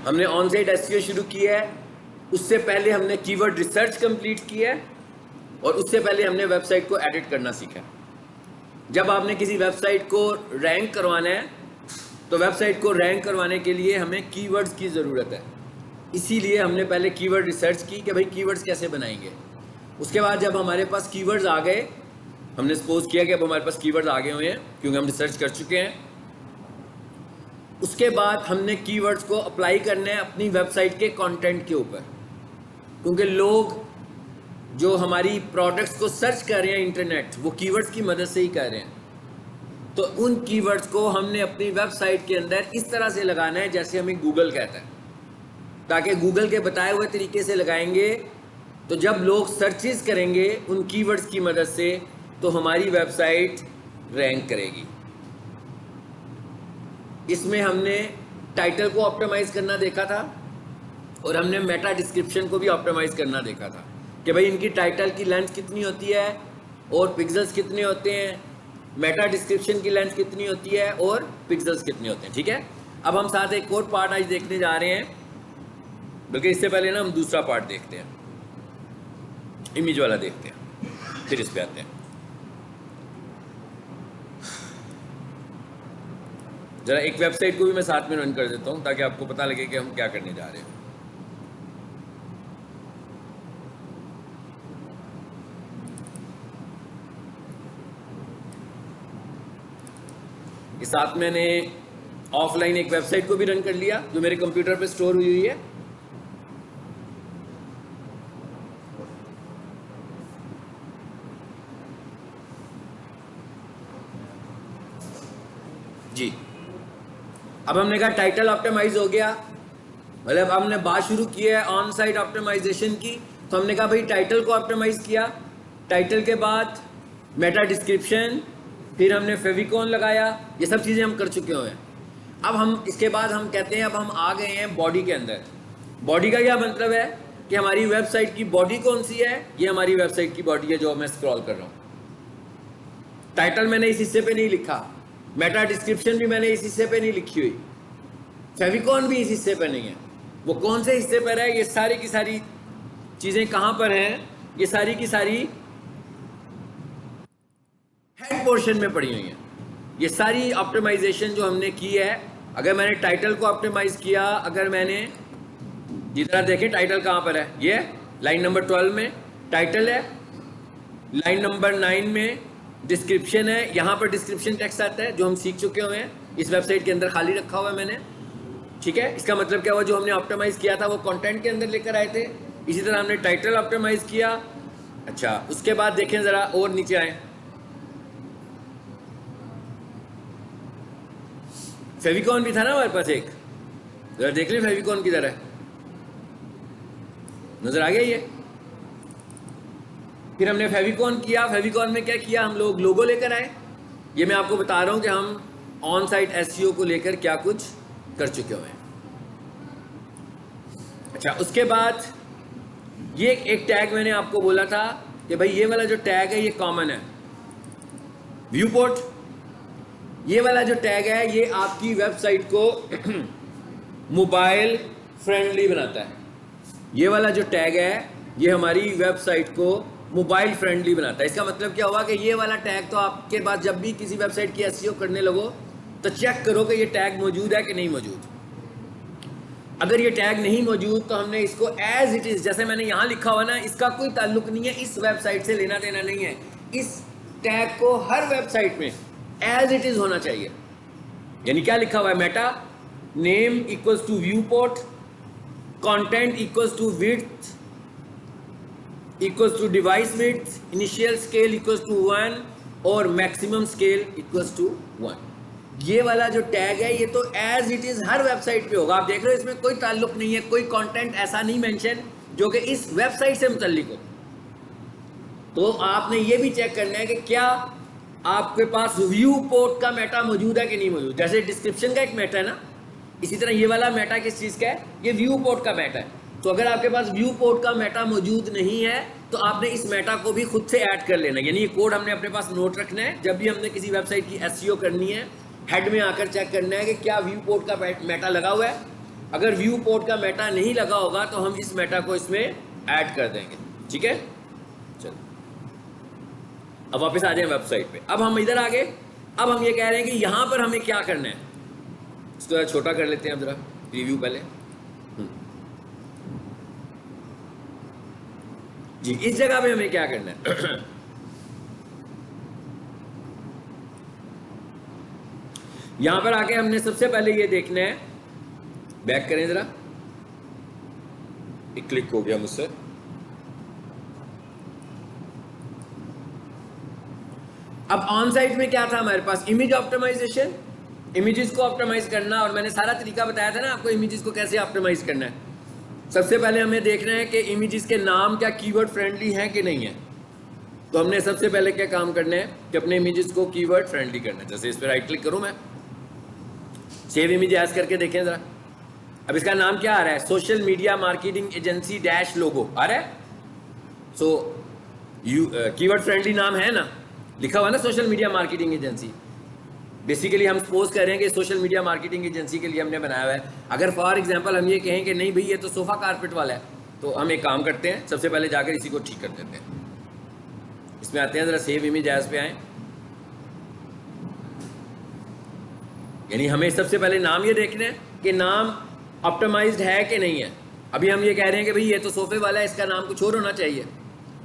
हमने on site SEO शुरू किया है, उससे पहले हमने कीवर्ड रिसर्च कंप्लीट किया है, और उससे पहले हमने वेबसाइट को एडिट करना सीखा है। जब आपने किसी वेबसाइट को रैंक करवाना है तो वेबसाइट को रैंक करवाने के लिए हमें कीवर्ड्स की ज़रूरत है। इसीलिए हमने पहले कीवर्ड रिसर्च की कि भाई कीवर्ड्स कैसे बनाएंगे। उसके बाद जब हमारे पास कीवर्ड्स आ गए, हमने सपोज किया कि अब हमारे पास कीवर्ड्स आ गए हुए हैं क्योंकि हम रिसर्च कर चुके हैं। उसके बाद हमने कीवर्ड्स को अप्लाई करना है अपनी वेबसाइट के कंटेंट के ऊपर, क्योंकि लोग जो हमारी प्रोडक्ट्स को सर्च कर रहे हैं इंटरनेट, वो कीवर्ड्स की मदद से ही कर रहे हैं। तो उन कीवर्ड्स को हमने अपनी वेबसाइट के अंदर इस तरह से लगाना है जैसे हमें गूगल कहता है, ताकि गूगल के बताए हुए तरीके से लगाएंगे तो जब लोग सर्चेस करेंगे उन कीवर्ड्स की मदद से तो हमारी वेबसाइट रैंक करेगी। इसमें हमने टाइटल को ऑप्टिमाइज करना देखा था और हमने मेटा डिस्क्रिप्शन को भी ऑप्टिमाइज करना देखा था कि भाई इनकी टाइटल की लेंथ कितनी होती है और पिक्सेल्स कितने होते हैं, मेटा डिस्क्रिप्शन की लेंथ कितनी होती है और पिक्सेल्स कितने होते हैं। ठीक है, अब हम साथ एक और पार्ट आज देखने जा रहे हैं, बल्कि इससे पहले ना हम दूसरा पार्ट देखते हैं, इमेज वाला देखते हैं, फिर इस पे आते हैं। जरा एक वेबसाइट को भी मैं साथ में रन कर देता हूं ताकि आपको पता लगे कि हम क्या करने जा रहे हैं। इस साथ मैंने ऑफलाइन एक वेबसाइट को भी रन कर लिया जो मेरे कंप्यूटर पे स्टोर हुई है। जी, अब हमने कहा टाइटल ऑप्टिमाइज हो गया, मतलब हमने बात शुरू की है ऑन साइट ऑप्टिमाइजेशन की, तो हमने कहा भाई टाइटल को ऑप्टिमाइज किया, टाइटल के बाद मेटा डिस्क्रिप्शन, फिर हमने फेविकॉन लगाया, ये सब चीज़ें हम कर चुके हुए हैं। अब हम इसके बाद हम कहते हैं अब हम आ गए हैं बॉडी के अंदर। बॉडी का क्या मतलब है कि हमारी वेबसाइट की बॉडी कौन सी है, ये हमारी वेबसाइट की बॉडी है जो मैं स्क्रॉल कर रहा हूँ। टाइटल मैंने इस हिस्से पे नहीं लिखा, मेटा डिस्क्रिप्शन भी मैंने इस हिस्से पे नहीं लिखी हुई, फेविकॉन भी इस हिस्से पे नहीं है। वो कौन से हिस्से पर है, ये सारी की सारी चीज़ें कहाँ पर हैं, ये सारी की सारी हेड पोर्शन में पड़ी हुई हैं। ये सारी ऑप्टिमाइजेशन जो हमने की है, अगर मैंने टाइटल को ऑप्टिमाइज किया, अगर मैंने जितना देखें टाइटल कहाँ पर है, ये लाइन नंबर 12 में टाइटल है, लाइन नंबर 9 में डिस्क्रिप्शन है, यहाँ पर डिस्क्रिप्शन टेक्स्ट आता है जो हम सीख चुके हुए हैं, इस वेबसाइट के अंदर खाली रखा हुआ है मैंने। ठीक है, इसका मतलब क्या हुआ, जो हमने ऑप्टिमाइज किया था वो कंटेंट के अंदर लेकर आए थे। इसी तरह हमने टाइटल ऑप्टिमाइज किया। अच्छा, उसके बाद देखें जरा और नीचे आए, फेविकॉन भी था ना हमारे पास एक, जरा देख लें फेविकॉन की तरह, नजर आ गया ये। फिर हमने फेविकॉन किया, फेविकॉन में क्या किया, हम लोग लोगो लेकर आए। ये मैं आपको बता रहा हूं कि हम ऑन साइट एसईओ को लेकर क्या कुछ कर चुके हुए हैं। अच्छा, उसके बाद ये एक टैग मैंने आपको बोला था कि भाई ये वाला जो टैग है ये कॉमन है, व्यू पोर्ट। ये वाला जो टैग है ये आपकी वेबसाइट को मोबाइल फ्रेंडली बनाता है। ये वाला जो टैग है ये हमारी वेबसाइट को मोबाइल फ्रेंडली बनाता है। इसका मतलब क्या हुआ कि ये वाला टैग तो आपके पास जब भी किसी वेबसाइट की एसईओ करने लगो तो चेक करो कि ये टैग मौजूद है कि नहीं मौजूद। अगर ये टैग नहीं मौजूद तो हमने इसको एज इट इज, जैसे मैंने यहाँ लिखा हुआ ना, इसका कोई ताल्लुक नहीं है, इस वेबसाइट से लेना देना नहीं है। इस टैग को हर वेबसाइट में एज इट इज होना चाहिए। यानी क्या लिखा हुआ है, meta name equals to viewport, content equals to width equals to device width, initial scale equals to 1 और मैक्सिमम स्केल इक्वल्स टू 1। ये वाला जो टैग है ये तो एज इट इज हर वेबसाइट पे होगा। आप देख रहे हो इसमें कोई ताल्लुक नहीं है, कोई कंटेंट ऐसा नहीं मेंशन जो कि इस वेबसाइट से मुतल्लिक हो। तो आपने ये भी चेक करना है कि क्या आपके पास व्यू पोर्ट का मेटा मौजूद है कि नहीं मौजूद। जैसे डिस्क्रिप्शन का एक मेटा है ना, इसी तरह ये वाला मेटा किस चीज़ का है, ये व्यू पोर्ट का मेटा है। तो अगर आपके पास व्यू पोर्ट का मेटा मौजूद नहीं है तो आपने इस मेटा को भी खुद से ऐड कर लेना है। यानी ये कोड हमने अपने पास नोट रखना है, जब भी हमने किसी वेबसाइट की एसईओ करनी है हेड में आकर चेक करना है कि क्या व्यू पोर्ट का मेटा लगा हुआ है। अगर व्यू पोर्ट का मेटा नहीं लगा होगा तो हम इस मेटा को इसमें ऐड कर देंगे, ठीक है। चलो अब वापस आ जाए वेबसाइट पे। अब हम इधर आ गए। अब हम ये कह रहे हैं कि यहां पर हमें क्या करना है, इसको जरा छोटा कर लेते हैं, जरा रिव्यू पहले। जी, इस जगह पे हमें क्या करना है यहां पर आके हमने सबसे पहले ये देखना है, बैक करें जरा, एक क्लिक हो गया मुझसे। अब ऑन साइट में क्या था हमारे पास, इमेज ऑप्टिमाइजेशन, इमेजेस को ऑप्टिमाइज करना, और मैंने सारा तरीका बताया था ना आपको इमेजेस को कैसे ऑप्टिमाइज करना है। सबसे पहले हमें देखना है कि इमेजेस के नाम क्या कीवर्ड फ्रेंडली हैं कि नहीं है। तो हमने सबसे पहले क्या काम करना है कि अपने इमेजेस को कीवर्ड फ्रेंडली करना है। जैसे इस पर राइट क्लिक करूं मैं, सेव इमेज एज करके देखें जरा। अब इसका नाम क्या आ रहा है, social media marketing agency dash logo आ रहा है। सो कीवर्ड फ्रेंडली नाम है ना, लिखा हुआ ना social media marketing agency. Basically हम सपोज कर रहे हैं कि सोशल मीडिया मार्केटिंग एजेंसी के लिए हमने बनाया हुआ है। अगर फॉर एग्जांपल हम ये कहें कि नहीं भाई ये तो सोफा कारपेट वाला है, तो हम एक काम करते हैं, सबसे पहले जाकर इसी को ठीक कर देते हैं। इसमें आते हैं, जरा सेव इमेज एज पे आए। यानी हमें सबसे पहले नाम ये देखना है कि नाम ऑप्टिमाइज्ड है कि नहीं है। अभी हम ये कह रहे हैं कि भाई ये तो सोफे वाला है, इसका नाम कुछ और होना चाहिए।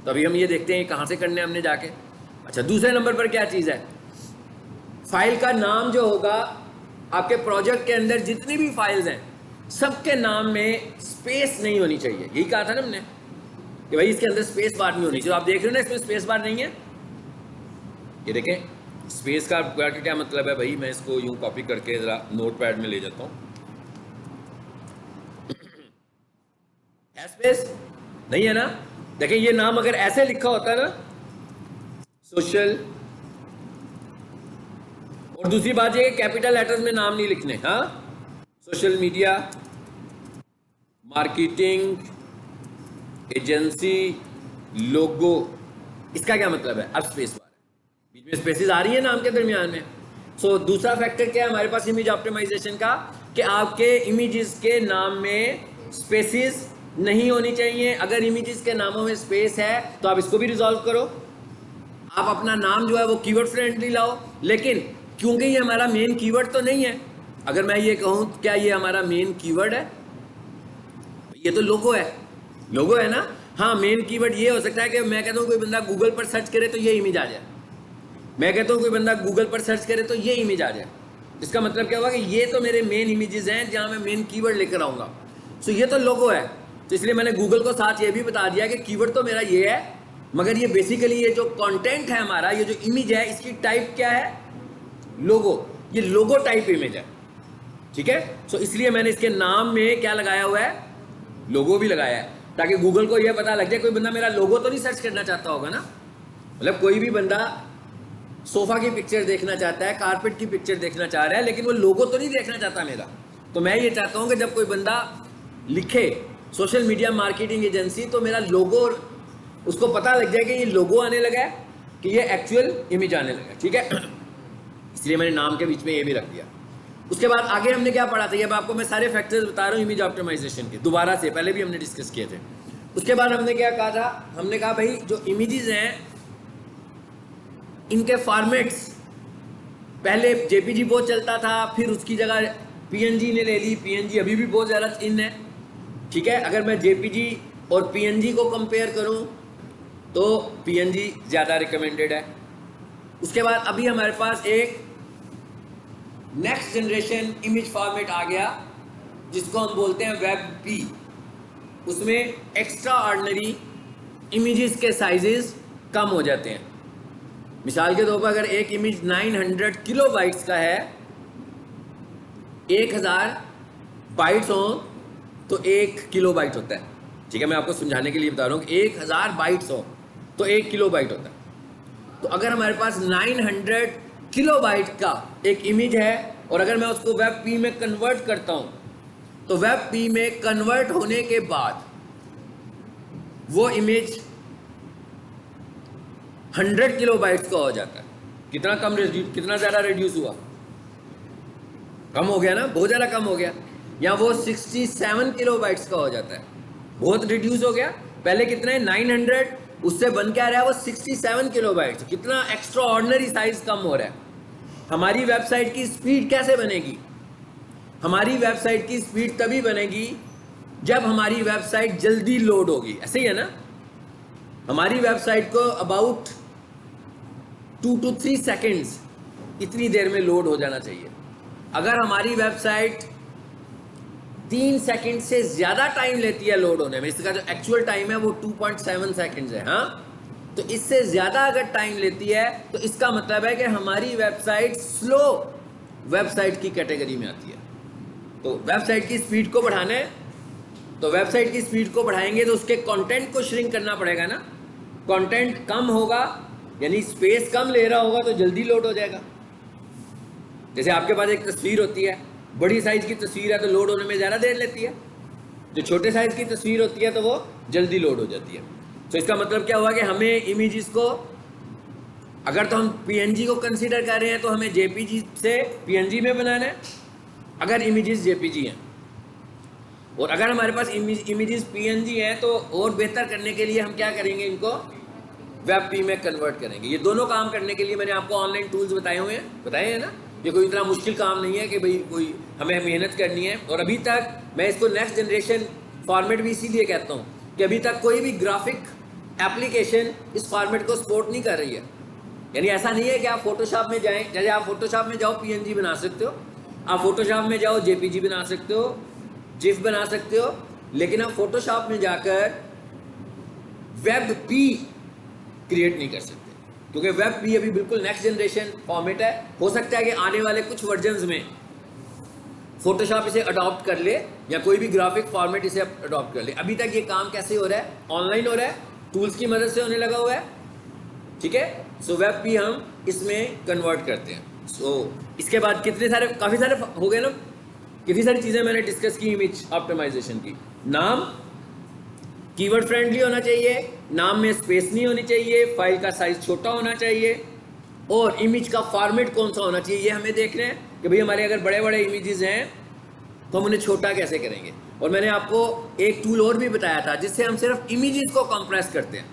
तो अभी हम ये देखते हैं कहाँ से करने हमने जाके। अच्छा, दूसरे नंबर पर क्या चीज़ है, फाइल का नाम जो होगा, आपके प्रोजेक्ट के अंदर जितनी भी फाइल्स हैं सबके नाम में स्पेस नहीं होनी चाहिए। यही कहा था ना हमने कि भाई इसके अंदर स्पेस बार नहीं होनी चाहिए। आप देख रहे हो ना इसमें स्पेस बार नहीं है, ये देखें स्पेस का क्या मतलब है भाई। मैं इसको यूं कॉपी करके जरा नोट पैड में ले जाता हूं। स्पेस नहीं है ना, देखें ये नाम अगर ऐसे लिखा होता ना सोशल, और दूसरी बात ये कैपिटल लेटर्स में नाम नहीं लिखने, हाँ, सोशल मीडिया मार्केटिंग एजेंसी लोगो, इसका क्या मतलब है। अब स्पेस बार है, बीच में स्पेसेस आ रही है नाम के दरमियान में। सो दूसरा फैक्टर क्या है हमारे पास इमेज ऑप्टिमाइजेशन का, कि आपके इमेजेस के नाम में स्पेसेस नहीं होनी चाहिए। अगर इमेजेस के नामों में स्पेस है तो आप इसको भी रिजॉल्व करो। आप अपना नाम जो है वो कीवर्ड फ्रेंडली लाओ। लेकिन क्योंकि ये हमारा मेन कीवर्ड तो नहीं है, अगर मैं ये कहूं क्या ये हमारा मेन कीवर्ड है, ये तो लोगो है, लोगो है ना। हाँ, मेन कीवर्ड ये हो सकता है कि मैं कहता हूं कोई बंदा गूगल पर सर्च करे तो ये इमेज आ जाए, मैं कहता हूं कोई बंदा गूगल पर सर्च करे तो ये इमेज आ जाए। इसका मतलब क्या हुआ कि ये तो मेरे मेन इमेजेस हैं जहां मैं मेन कीवर्ड लेकर आऊंगा। सो ये तो लोगो है, तो इसलिए मैंने गूगल को साथ ये भी बता दिया कि कीवर्ड तो मेरा ये है, मगर ये बेसिकली ये जो कंटेंट है हमारा, ये जो इमेज है, इसकी टाइप क्या है, लोगो। ये लोगो टाइप इमेज है, ठीक है। सो इसलिए मैंने इसके नाम में क्या लगाया हुआ है, लोगो भी लगाया है, ताकि गूगल को यह पता लग जाए कोई बंदा मेरा लोगो तो नहीं सर्च करना चाहता होगा ना। मतलब कोई भी बंदा सोफा की पिक्चर देखना चाहता है, कारपेट की पिक्चर देखना चाह रहा है, लेकिन वो लोगो तो नहीं देखना चाहता मेरा। तो मैं ये चाहता हूं कि जब कोई बंदा लिखे सोशल मीडिया मार्केटिंग एजेंसी तो मेरा लोगो, उसको पता लग जाए कि ये लोगो आने लगा है कि ये एक्चुअल इमेज आने लगा, ठीक है। इसलिए मैंने नाम के बीच में ये भी रख दिया। उसके बाद आगे हमने क्या पढ़ा था, अब आपको मैं सारे फैक्टर्स बता रहा हूँ इमेज ऑप्टिमाइजेशन के, दोबारा से, पहले भी हमने डिस्कस किए थे। उसके बाद हमने क्या कहा था, हमने कहा भाई जो इमेजेस हैं इनके फॉर्मेट्स, पहले जेपीजी बहुत चलता था, फिर उसकी जगह पीएनजी ने ले ली। पीएनजी अभी भी बहुत ज़्यादा इन है, ठीक है। अगर मैं जेपीजी और पीएनजी को कंपेयर करूं तो पीएनजी ज़्यादा रिकमेंडेड है। उसके बाद अभी हमारे पास एक नेक्स्ट जनरेशन इमेज फॉर्मेट आ गया जिसको हम बोलते हैं वेब पी। उसमें एक्स्ट्रा ऑर्डिनरी इमेजेस के साइजेस कम हो जाते हैं। मिसाल के तौर पर अगर एक इमेज 900 किलोबाइट्स का है, 1000 बाइट्स हो तो 1 किलोबाइट होता है, ठीक है। मैं आपको समझाने के लिए बता रहा हूँ कि 1000 बाइट्स हो तो 1 किलोबाइट होता है। तो अगर हमारे पास 900 किलोबाइट का एक इमेज है और अगर मैं उसको वेब पी में कन्वर्ट करता हूँ, तो वेब पी में कन्वर्ट होने के बाद वो इमेज 100 किलोबाइट्स का हो जाता है। कितना कम, कितना ज़्यादा रिड्यूस हुआ, कम हो गया ना, बहुत ज़्यादा कम हो गया। या वो 67 किलोबाइट्स का हो जाता है, बहुत रिड्यूस हो गया। पहले कितना है 900, उससे बन के आ रहा है वो 67 किलोबाइट्स, कितना एक्स्ट्रा ऑर्डिनरी साइज कम हो रहा है। हमारी वेबसाइट की स्पीड कैसे बनेगी? हमारी वेबसाइट की स्पीड तभी बनेगी जब हमारी वेबसाइट जल्दी लोड होगी, ऐसे ही है ना। हमारी वेबसाइट को अबाउट 2 to 3 सेकेंड्स इतनी देर में लोड हो जाना चाहिए। अगर हमारी वेबसाइट 3 सेकेंड से ज्यादा टाइम लेती है लोड होने में, इसका जो एक्चुअल टाइम है वो 2.7 सेकेंड्स है, हाँ, तो इससे ज्यादा अगर टाइम लेती है तो इसका मतलब है कि हमारी वेबसाइट स्लो वेबसाइट की कैटेगरी में आती है। तो वेबसाइट की स्पीड को बढ़ाने, तो वेबसाइट की स्पीड को बढ़ाएंगे तो उसके कंटेंट को श्रिंक करना पड़ेगा ना। कंटेंट कम होगा यानी स्पेस कम ले रहा होगा तो जल्दी लोड हो जाएगा। जैसे आपके पास एक तस्वीर होती है, बड़ी साइज की तस्वीर है तो लोड होने में ज़्यादा देर लेती है, जो छोटे साइज की तस्वीर होती है तो वो जल्दी लोड हो जाती है। तो इसका मतलब क्या हुआ कि हमें इमेजेस को, अगर तो हम पीएनजी को कंसीडर कर रहे हैं तो हमें जेपीजी से पीएनजी में बनाना है, अगर इमेजेस जेपीजी हैं। और अगर हमारे पास इमेजेस पीएनजी हैं तो और बेहतर करने के लिए हम क्या करेंगे, इनको वेब पी में कन्वर्ट करेंगे। ये दोनों काम करने के लिए मैंने आपको ऑनलाइन टूल्स बताए हैं ना। ये कोई इतना मुश्किल काम नहीं है कि भाई कोई हमें मेहनत करनी है। और अभी तक मैं इसको नेक्स्ट जनरेशन फॉर्मेट भी इसीलिए कहता हूँ कि अभी तक कोई भी ग्राफिक एप्लीकेशन इस फॉर्मेट को सपोर्ट नहीं कर रही है। यानी ऐसा नहीं है कि आप फोटोशॉप में जाएं, जैसे आप फोटोशॉप में जाओ पीएनजी बना सकते हो, आप फोटोशॉप में जाओ जेपीजी बना सकते हो, जिफ बना सकते हो, लेकिन आप फोटोशॉप में जाकर वेब पी क्रिएट नहीं कर सकते, क्योंकि वेब पी अभी बिल्कुल नेक्स्ट जनरेशन फॉर्मेट है। हो सकता है कि आने वाले कुछ वर्जन्स में फोटोशॉप इसे अडॉप्ट कर ले या कोई भी ग्राफिक फॉर्मेट इसे अडॉप्ट कर ले। अभी तक ये काम कैसे हो रहा है, ऑनलाइन हो रहा है, टूल्स की मदद से होने लगा हुआ है, ठीक है। सो वेब पी हम इसमें कन्वर्ट करते हैं। सो इसके बाद काफ़ी सारे हो गए ना, कितनी सारी चीज़ें मैंने डिस्कस की इमेज ऑप्टिमाइजेशन की। नाम कीवर्ड फ्रेंडली होना चाहिए, नाम में स्पेस नहीं होनी चाहिए, फाइल का साइज छोटा होना चाहिए, और इमेज का फॉर्मेट कौन सा होना चाहिए ये हमें देखना है कि भाई हमारे अगर बड़े बड़े इमेजेस हैं तो हम उन्हें छोटा कैसे करेंगे। और मैंने आपको एक टूल और भी बताया था जिससे हम सिर्फ इमेजेस को कंप्रेस करते हैं,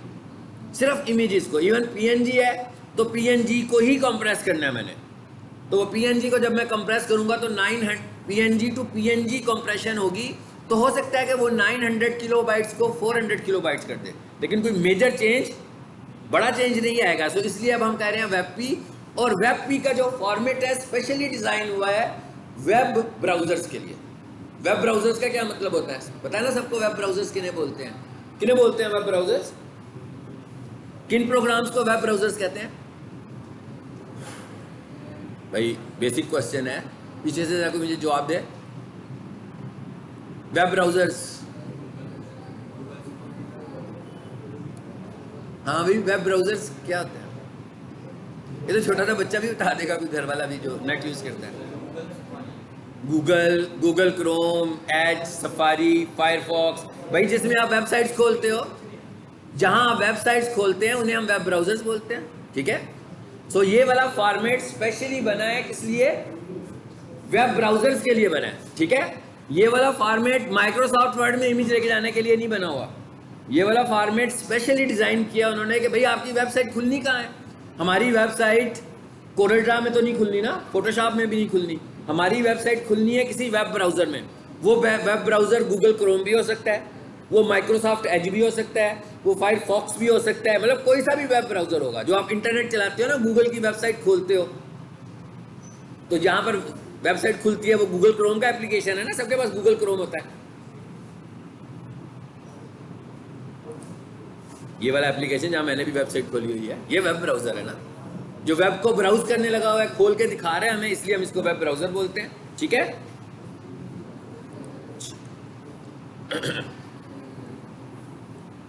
सिर्फ इमेजेस को। इवन पीएनजी है तो पीएनजी को ही कंप्रेस करना है मैंने, तो वो पीएनजी को जब मैं कंप्रेस करूंगा तो 900 पीएनजी टू पीएनजी कंप्रेशन होगी, तो हो सकता है कि वो 900 किलोबाइट्स को 400 किलोबाइट्स कर दे, लेकिन कोई मेजर चेंज, बड़ा चेंज नहीं आएगा। सो इसलिए अब हम कह रहे हैं वेब पी, और वेब पी का जो फॉर्मेट है स्पेशली डिजाइन हुआ है वेब ब्राउजर्स के लिए। वेब ब्राउजर्स का क्या मतलब होता है पता है ना सबको? वेब ब्राउजर्स किन्हें बोलते हैं? किन्हें बोलते हैं वेब ब्राउजर्स? किन प्रोग्राम्स को वेब ब्राउजर्स कहते हैं भाई? बेसिक क्वेश्चन है, पीछे से जाकर मुझे जवाब दे। वेब ब्राउजर्स, हाँ भाई वेब ब्राउजर्स क्या होते हैं? ये तो छोटा सा बच्चा भी बता देगा, कोई घर वाला भी जो नेट यूज करता है। Google Chrome, Edge, Safari, Firefox, भाई जिसमें आप वेबसाइट्स खोलते हो, जहां आप वेबसाइट्स खोलते हैं उन्हें हम वेब ब्राउजर्स बोलते हैं, ठीक है। सो ये वाला फॉर्मेट स्पेशली बना है किस लिए? वेब ब्राउजर्स के लिए बना है, ठीक है। ये वाला फॉर्मेट माइक्रोसॉफ्ट वर्ड में इमेज लेके जाने के लिए नहीं बना हुआ। ये वाला फॉर्मेट स्पेशली डिजाइन किया उन्होंने कि भाई आपकी वेबसाइट खुलनी कहाँ है? हमारी वेबसाइट कोरलड्रा में तो नहीं खुलनी ना, फोटोशॉप में भी नहीं खुलनी, हमारी वेबसाइट खुलनी है किसी वेब ब्राउजर में। वो वेब ब्राउजर गूगल क्रोम भी हो सकता है, वो माइक्रोसॉफ्ट एज भी हो सकता है, वो फायरफॉक्स भी हो सकता है, मतलब कोई सा भी वेब ब्राउजर होगा। जो आप इंटरनेट चलाते हो ना, गूगल की वेबसाइट खोलते हो तो जहां पर वेबसाइट खुलती है वो गूगल क्रोम का एप्लीकेशन है ना, सबके पास गूगल क्रोम होता है। ये वाला एप्लीकेशन जहां मैंने भी वेबसाइट खोली हुई है, ये वेब ब्राउजर है ना, जो वेब को ब्राउज करने लगा हुआ है, खोल के दिखा रहे हैं हमें, इसलिए हम इसको वेब ब्राउजर बोलते हैं, ठीक है।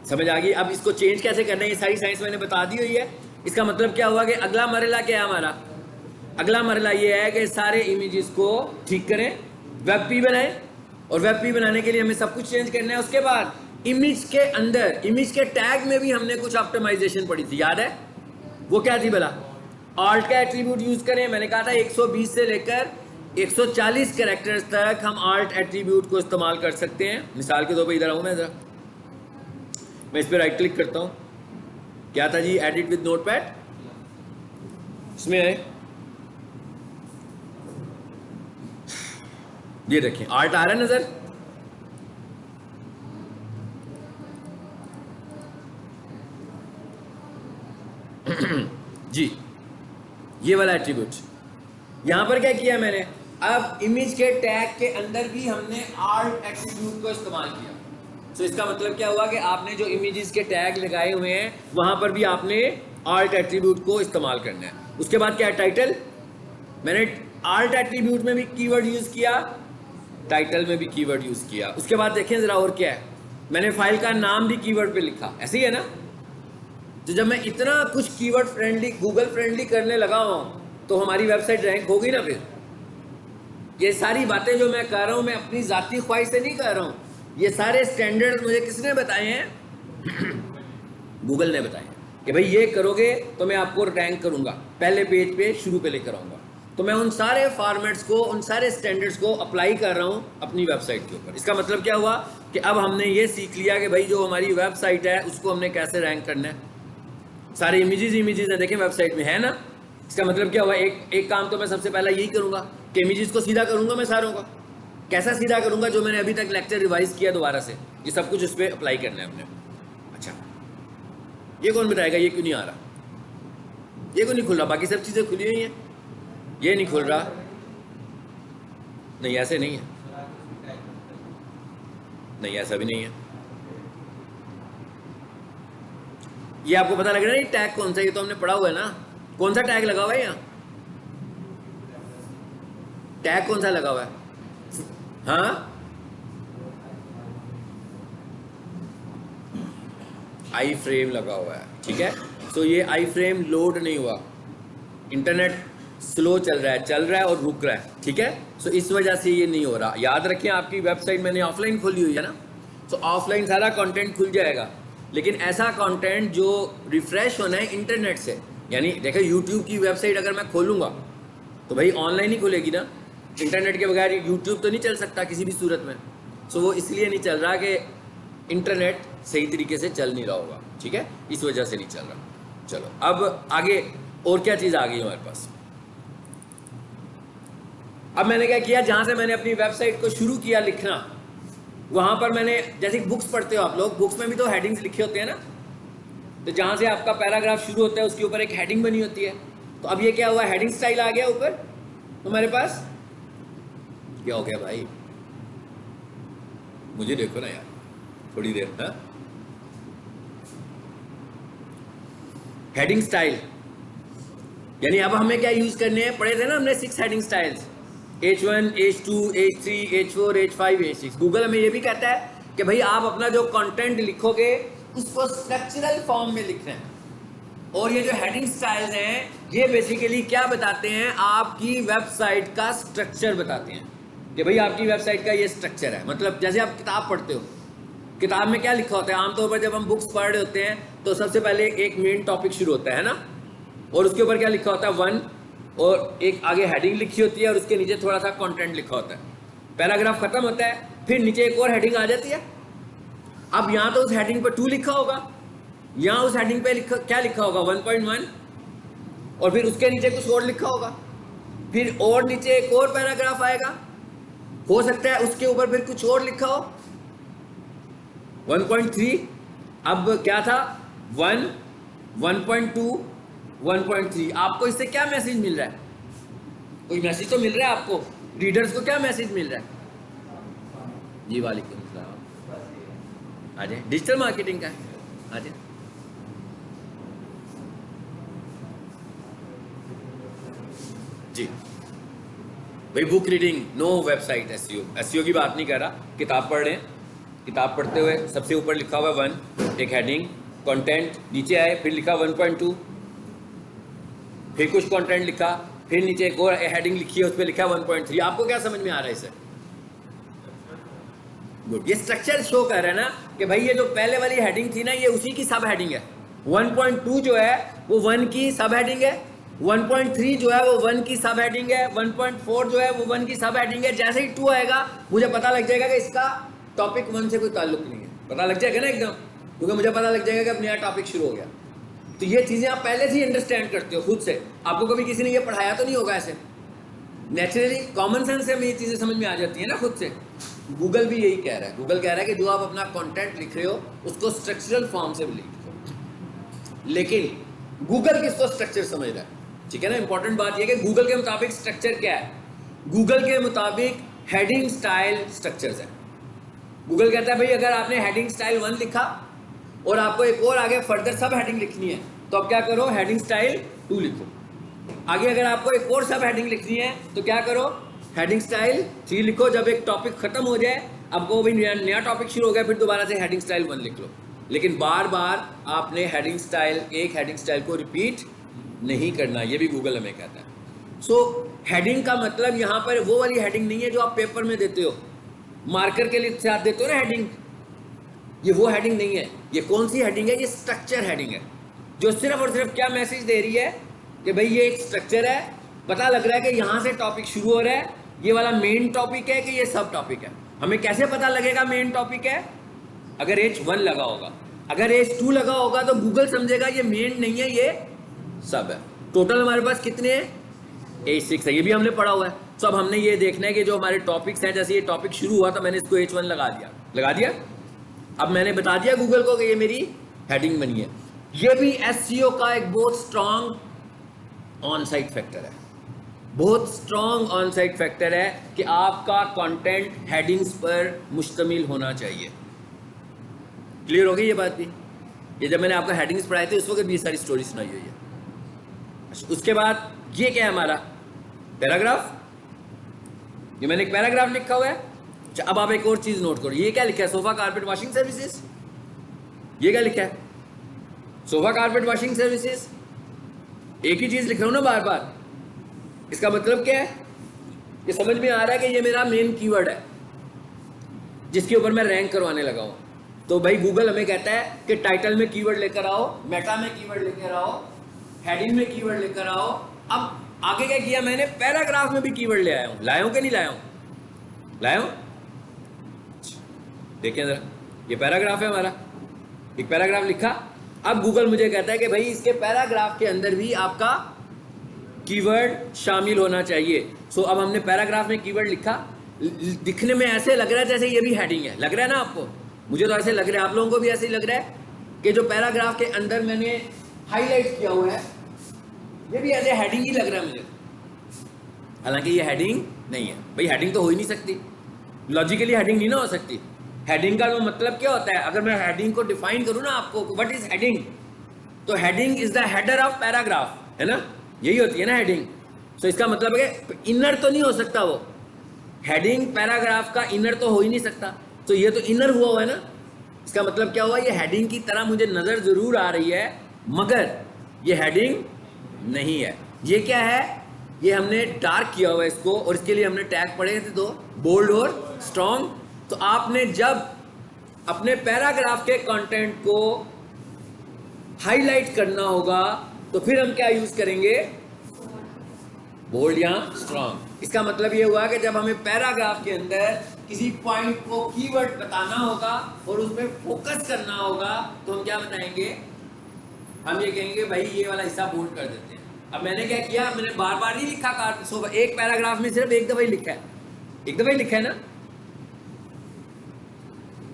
समझ आ गई? अब इसको चेंज कैसे करना है ये सारी साइंस मैंने बता दी हुई है। इसका मतलब क्या हुआ कि अगला मरला क्या है हमारा? अगला मरला ये है कि सारे इमेजेस को ठीक करें, वेब पी बनाएं, और वेब पी बनाने के लिए हमें सब कुछ चेंज करना है। उसके बाद इमेज के अंदर, इमेज के टैग में भी हमने कुछ ऑप्टिमाइजेशन पढ़ी थी, याद है? वो क्या थी भला? ऑल्ट का एट्रीब्यूट यूज करें, मैंने कहा था 120 से लेकर 140 कैरेक्टर्स तक हम आर्ट एट्रीब्यूट को इस्तेमाल कर सकते हैं। मिसाल के तौर पर इधर आऊँ मैं, ज़रा मैं इस पर राइट क्लिक करता हूँ, क्या था जी, एडिट विद नोटपैड, इसमें है ये देखें आर्ट आ रहा है नजर, जी ये वाला एट्रीब्यूट। यहां पर क्या किया मैंने, अब इमेज के टैग के अंदर भी हमने आर्ट एट्रीब्यूट को इस्तेमाल किया। तो इसका मतलब क्या हुआ कि आपने जो इमेजेस के टैग लगाए हुए हैं वहां पर भी आपने आर्ट एट्रीब्यूट को इस्तेमाल करना है। उसके बाद क्या है, टाइटल, मैंने आर्ट एट्रीब्यूट में भी कीवर्ड यूज किया, टाइटल में भी कीवर्ड यूज किया। उसके बाद देखें जरा और क्या है, मैंने फाइल का नाम भी कीवर्ड पे लिखा, ऐसे ही है ना। तो जब मैं इतना कुछ कीवर्ड फ्रेंडली, गूगल फ्रेंडली करने लगा हूं तो हमारी वेबसाइट रैंक होगी ना। फिर ये सारी बातें जो मैं कर रहा हूं, मैं अपनी जाती ख्वाहिश से नहीं कर रहा हूं, ये सारे स्टैंडर्ड्स मुझे किसने बताए हैं गूगल ने बताए हैं कि भाई ये करोगे तो मैं आपको रैंक करूंगा, पहले पेज पे शुरू पे लेकर आऊंगा। तो मैं उन सारे फॉर्मेट्स को, उन सारे स्टैंडर्ड्स को अप्लाई कर रहा हूं अपनी वेबसाइट के ऊपर। इसका मतलब क्या हुआ कि अब हमने ये सीख लिया कि भाई जो हमारी वेबसाइट है उसको हमने कैसे रैंक करना है। सारे इमेजेस है, देखें वेबसाइट में है ना। इसका मतलब क्या हुआ, एक काम तो मैं सबसे पहला यही करूंगा कि इमेजेस को सीधा करूंगा मैं सारों का। कैसा सीधा करूंगा, जो मैंने अभी तक लेक्चर रिवाइज किया दोबारा से, ये सब कुछ उस पर अप्लाई करना है अपने। अच्छा ये कौन बताएगा ये क्यों नहीं आ रहा, ये क्यों नहीं खुल रहा, बाकी सब चीज़ें खुली हुई हैं, ये नहीं खुल रहा। नहीं ऐसे नहीं है, नहीं ऐसा भी नहीं है। ये आपको पता लग रहा है टैग कौन सा, ये तो हमने पढ़ा हुआ है ना। कौन सा टैग लगा हुआ है यहाँ, टैग कौन सा लगा हुआ है, हाँ आई फ्रेम लगा हुआ है, ठीक है। तो ये आई फ्रेम लोड नहीं हुआ, इंटरनेट स्लो चल रहा है और रुक रहा है, ठीक है। सो इस वजह से ये नहीं हो रहा। याद रखें आपकी वेबसाइट मैंने ऑफलाइन खोली हुई है ना, तो ऑफलाइन सारा कंटेंट खुल जाएगा, लेकिन ऐसा कंटेंट जो रिफ्रेश होना है इंटरनेट से। यानी देखो यूट्यूब की वेबसाइट अगर मैं खोलूँगा तो भाई ऑनलाइन ही खुलेगी ना, इंटरनेट के बगैर यूट्यूब तो नहीं चल सकता किसी भी सूरत में। सो वो इसलिए नहीं चल रहा कि इंटरनेट सही तरीके से चल नहीं रहा होगा, ठीक है, इस वजह से नहीं चल रहा। चलो अब आगे और क्या चीज़ आ गई हमारे पास। अब मैंने क्या किया, जहाँ से मैंने अपनी वेबसाइट को शुरू किया लिखना, वहाँ पर मैंने, जैसे बुक्स पढ़ते हो आप लोग, बुक्स में भी तो हेडिंग्स लिखे होते हैं ना। तो जहाँ से आपका पैराग्राफ शुरू होता है उसके ऊपर एक हेडिंग बनी होती है। तो अब ये क्या हुआ, हेडिंग स्टाइल आ गया ऊपर तुम्हारे पास। क्या हो गया भाई, मुझे देखो ना यार थोड़ी देर ना। हेडिंग स्टाइल यानी अब हमें क्या यूज करने हैं, पढ़े थे ना हमने 6 heading styles, H1, H2, H3, H4, H5, H6। Google हमें ये भी कहता है कि भाई आप अपना जो कंटेंट लिखोगे उसको स्ट्रक्चरल फॉर्म में लिखना है। और ये जो हेडिंग स्टाइल्स हैं ये बेसिकली क्या बताते हैं, आपकी वेबसाइट का स्ट्रक्चर बताते हैं कि भाई आपकी वेबसाइट का ये स्ट्रक्चर है। मतलब जैसे आप किताब पढ़ते हो, किताब में क्या लिखा होता है, आमतौर पर जब हम बुक्स पढ़ रहे होते हैं तो सबसे पहले एक मेन टॉपिक शुरू होता है ना, और उसके ऊपर क्या लिखा होता है 1, और एक आगे हेडिंग लिखी होती है और उसके नीचे थोड़ा सा कंटेंट लिखा होता है। पैराग्राफ खत्म होता है, फिर नीचे एक और हेडिंग आ जाती है। अब यहाँ तो उस हेडिंग पर 2 लिखा होगा, यहाँ उस हेडिंग पे क्या लिखा होगा 1.1, और फिर उसके नीचे कुछ और लिखा होगा, फिर और नीचे एक और पैराग्राफ आएगा, हो सकता है उसके ऊपर फिर कुछ और लिखा हो 1.3। अब क्या था 1, 1.2, 1.3। आपको इससे क्या मैसेज मिल रहा है, कोई मैसेज तो मिल रहा है आपको, रीडर्स को क्या मैसेज मिल रहा है। जी वालेकुम सलाम, आ जाए, डिजिटल मार्केटिंग का है, आ जाए। जी भाई book reading, no website SEO, SEO की बात नहीं कर रहा। किताब पढ़ रहे हैं, किताब पढ़ते हुए सबसे ऊपर लिखा हुआ 1, एक हेडिंग, कंटेंट, नीचे आए फिर लिखा 1.2, फिर कुछ कंटेंट लिखा, फिर नीचे एक और हेडिंग लिखी है उस पर लिखा 1.3। आपको क्या समझ में आ रहा है इससे? गुड, ये स्ट्रक्चर शो कर रहा है ना कि भाई ये जो पहले वाली हेडिंग थी ना ये उसी की सब हेडिंग है। 1.2 जो है वो 1 की सब हेडिंग है, 1.3 जो है वो 1 की सब हेडिंग है, 1.4 जो है वो 1 की सब हेडिंग है। जैसे ही 2 आएगा मुझे पता लग जाएगा कि इसका टॉपिक 1 से कोई ताल्लुक नहीं है, पता लग जाएगा ना एकदम, क्योंकि मुझे पता लग जाएगा कि अब नया टॉपिक शुरू हो गया। तो ये चीज़ें आप पहले से ही अंडरस्टैंड करते हो खुद से, आपको कभी किसी ने ये पढ़ाया तो नहीं होगा ऐसे, नेचुरली कॉमन सेंस से हमें ये चीज़ें समझ में आ जाती है ना खुद से। गूगल भी यही कह रहा है, गूगल कह रहा है कि जो आप अपना कंटेंट लिख रहे हो उसको स्ट्रक्चरल फॉर्म से लिखो, लेकिन गूगल किसको स्ट्रक्चर समझ रहा है, ठीक है ना। इंपॉर्टेंट बात यह कि गूगल के मुताबिक स्ट्रक्चर क्या है, गूगल के मुताबिक हेडिंग स्टाइल स्ट्रक्चर्स है। गूगल कहता है भाई अगर आपने हेडिंग स्टाइल 1 लिखा और आपको एक और आगे फर्दर सब हेडिंग लिखनी है तो आप क्या करो, हेडिंग स्टाइल 2 लिखो। आगे अगर आपको एक और सब हेडिंग लिखनी है तो क्या करो, हेडिंग स्टाइल 3 लिखो। जब एक टॉपिक खत्म हो जाए, आपको भी नया टॉपिक शुरू हो गया, फिर दोबारा से हेडिंग स्टाइल 1 लिख लो। लेकिन बार बार आपने हेडिंग स्टाइल, एक हेडिंग स्टाइल को रिपीट नहीं करना, ये भी गूगल हमें कहता है। सो हेडिंग का मतलब यहाँ पर वो वाली हेडिंग नहीं है जो आप पेपर में देते हो, मार्कर के लिए साथ देते हो ना हेडिंग, ये वो हेडिंग नहीं है। ये कौन सी हेडिंग है, ये स्ट्रक्चर हेडिंग है, जो सिर्फ और सिर्फ क्या मैसेज दे रही है कि भाई ये एक स्ट्रक्चर है, पता लग रहा है कि यहाँ से टॉपिक शुरू हो रहा है, ये वाला मेन टॉपिक है कि ये सब टॉपिक है। हमें कैसे पता लगेगा मेन टॉपिक है, अगर H1 लगा होगा, अगर H2 लगा होगा तो गूगल समझेगा ये मेन नहीं है, ये सब है। टोटल हमारे पास कितने हैं, H6 है, ये भी हमने पढ़ा हुआ है। तो अब हमने ये देखना है कि जो हमारे टॉपिक्स हैं, जैसे ये टॉपिक शुरू हुआ तो मैंने इसको H1 लगा दिया। अब मैंने बता दिया गूगल को कि ये मेरी हेडिंग बनी है। ये भी SEO का एक बहुत स्ट्रॉन्ग ऑन साइट फैक्टर है, बहुत स्ट्रॉन्ग ऑन साइट फैक्टर है कि आपका कंटेंट हेडिंग्स पर मुश्तमिल होना चाहिए। क्लियर हो गई ये बात भी। ये जब मैंने आपको हेडिंग्स पढ़ाई थी उस वक्त भी सारी स्टोरी सुनाई हुई है। उसके बाद ये क्या है हमारा पैराग्राफ, ये मैंने एक पैराग्राफ लिखा हुआ है। अब आप एक और चीज नोट करो, ये क्या लिखा है, सोफा कारपेट वॉशिंग सर्विसेज। ये क्या लिखा है, सोफा कारपेट वॉशिंग सर्विसेज। एक ही चीज लिख रहा हूं ना बार बार, इसका मतलब क्या है, ये समझ में आ रहा है कि ये मेरा मेन कीवर्ड है जिसके ऊपर मैं रैंक करवाने लगा हूं। तो भाई गूगल हमें कहता है कि टाइटल में कीवर्ड लेकर आओ, मेटा में कीवर्ड लेकर आओ, हेडिंग में कीवर्ड लेकर आओ। अब आगे क्या किया मैंने, पैराग्राफ में भी कीवर्ड ले आया हूं। लाया हूं कि नहीं लाया हूं, लाया हूं। देखिए जरा, ये पैराग्राफ है हमारा, एक पैराग्राफ लिखा। अब गूगल मुझे कहता है कि भाई इसके पैराग्राफ के अंदर भी आपका कीवर्ड शामिल होना चाहिए। सो अब हमने पैराग्राफ में कीवर्ड लिखा, दिखने में ऐसे लग रहा है जैसे ये भी हेडिंग है, लग रहा है ना आपको, मुझे तो ऐसे लग रहा है, आप लोगों को भी ऐसे ही लग रहा है कि जो पैराग्राफ के अंदर मैंने हाईलाइट किया हुआ है ये भी ऐसे हेडिंग ही लग रहा है मुझे, हालांकि ये हेडिंग नहीं है। भाई हेडिंग तो हो ही नहीं सकती, लॉजिकली हेडिंग नहीं ना हो सकती। हेडिंग का तो मतलब क्या होता है, अगर मैं हेडिंग को डिफाइन करूं ना आपको, व्हाट इज हेडिंग, तो heading is the header of paragraph, है ना, यही होती है ना हेडिंग। तो इसका मतलब है कि इनर तो नहीं हो सकता, वो हेडिंग पैराग्राफ का इनर तो हो ही नहीं सकता। तो ये तो इनर हुआ है ना, इसका मतलब क्या हुआ, ये हेडिंग की तरह मुझे नजर जरूर आ रही है मगर ये हेडिंग नहीं है। ये क्या है, ये हमने डार्क किया हुआ है इसको, और इसके लिए हमने टैग पढ़े थे दो, बोल्ड और स्ट्रॉन्ग। तो आपने जब अपने पैराग्राफ के कंटेंट को हाईलाइट करना होगा तो फिर हम क्या यूज करेंगे, बोल्ड या स्ट्रॉन्ग। इसका मतलब ये हुआ कि जब हमें पैराग्राफ के अंदर किसी पॉइंट को कीवर्ड बताना होगा और उसमें फोकस करना होगा तो हम क्या बताएंगे, हम ये कहेंगे भाई ये वाला हिस्सा बोल्ड कर देते हैं। अब मैंने क्या किया, मैंने बार बार नहीं लिखा, एक पैराग्राफ में सिर्फ एक दफा ही लिखा है, एक दफा ही लिखा है ना।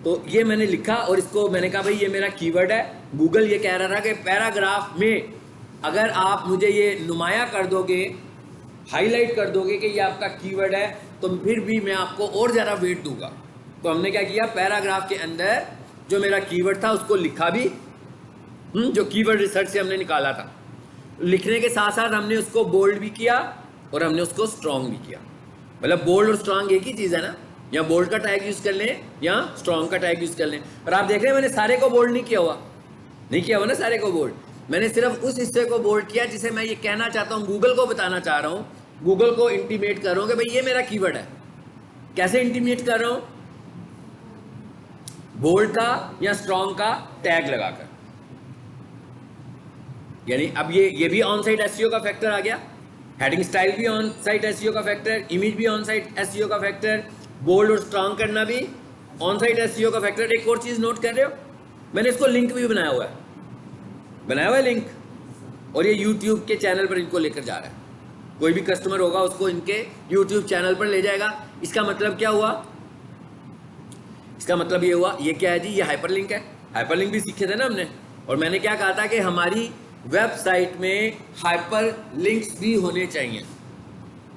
तो ये मैंने लिखा और इसको मैंने कहा भाई ये मेरा कीवर्ड है। गूगल ये कह रहा था कि पैराग्राफ में अगर आप मुझे ये नुमाया कर दोगे, हाईलाइट कर दोगे कि ये आपका कीवर्ड है, तो फिर भी मैं आपको और ज़्यादा वेट दूंगा। तो हमने क्या किया, पैराग्राफ के अंदर जो मेरा कीवर्ड था उसको लिखा भी, जो कीवर्ड रिसर्च से हमने निकाला था, लिखने के साथ साथ हमने उसको बोल्ड भी किया और हमने उसको स्ट्रॉन्ग भी किया। मतलब बोल्ड और स्ट्रॉन्ग एक ही चीज़ है ना, या बोल्ड का टैग यूज कर लें या स्ट्रॉन्ग का टैग यूज कर लें। और आप देख रहे हैं मैंने सारे को बोल्ड नहीं किया हुआ ना सारे को बोल्ड, मैंने सिर्फ उस हिस्से को बोल्ड किया जिसे मैं ये कहना चाहता हूँ, गूगल को बताना चाह रहा हूँ, गूगल को इंटीमेट कर रहा हूँ कि भाई ये मेरा कीवर्ड है। कैसे इंटीमेट कर रहा हूँ, बोल्ड का या स्ट्रॉन्ग का टैग लगाकर। यानी अब ये भी ऑन साइट एसईओ का फैक्टर आ गया, हेडिंग स्टाइल भी ऑन साइट एसईओ का फैक्टर, इमेज भी ऑन साइट एसईओ का फैक्टर, बोल्ड और स्ट्रांग करना भी ऑन साइट एसईओ का फैक्टर। एक और चीज नोट कर रहे हो, मैंने इसको लिंक भी बनाया हुआ है लिंक, और ये यूट्यूब के चैनल पर इनको लेकर जा रहा है। कोई भी कस्टमर होगा उसको इनके यूट्यूब चैनल पर ले जाएगा। इसका मतलब क्या हुआ? इसका मतलब ये हुआ, ये क्या है जी? ये हाइपरलिंक है। हाइपरलिंक भी सीखे थे ना हमने, और मैंने क्या कहा था कि हमारी वेबसाइट में हाइपर लिंक्स भी होने चाहिए।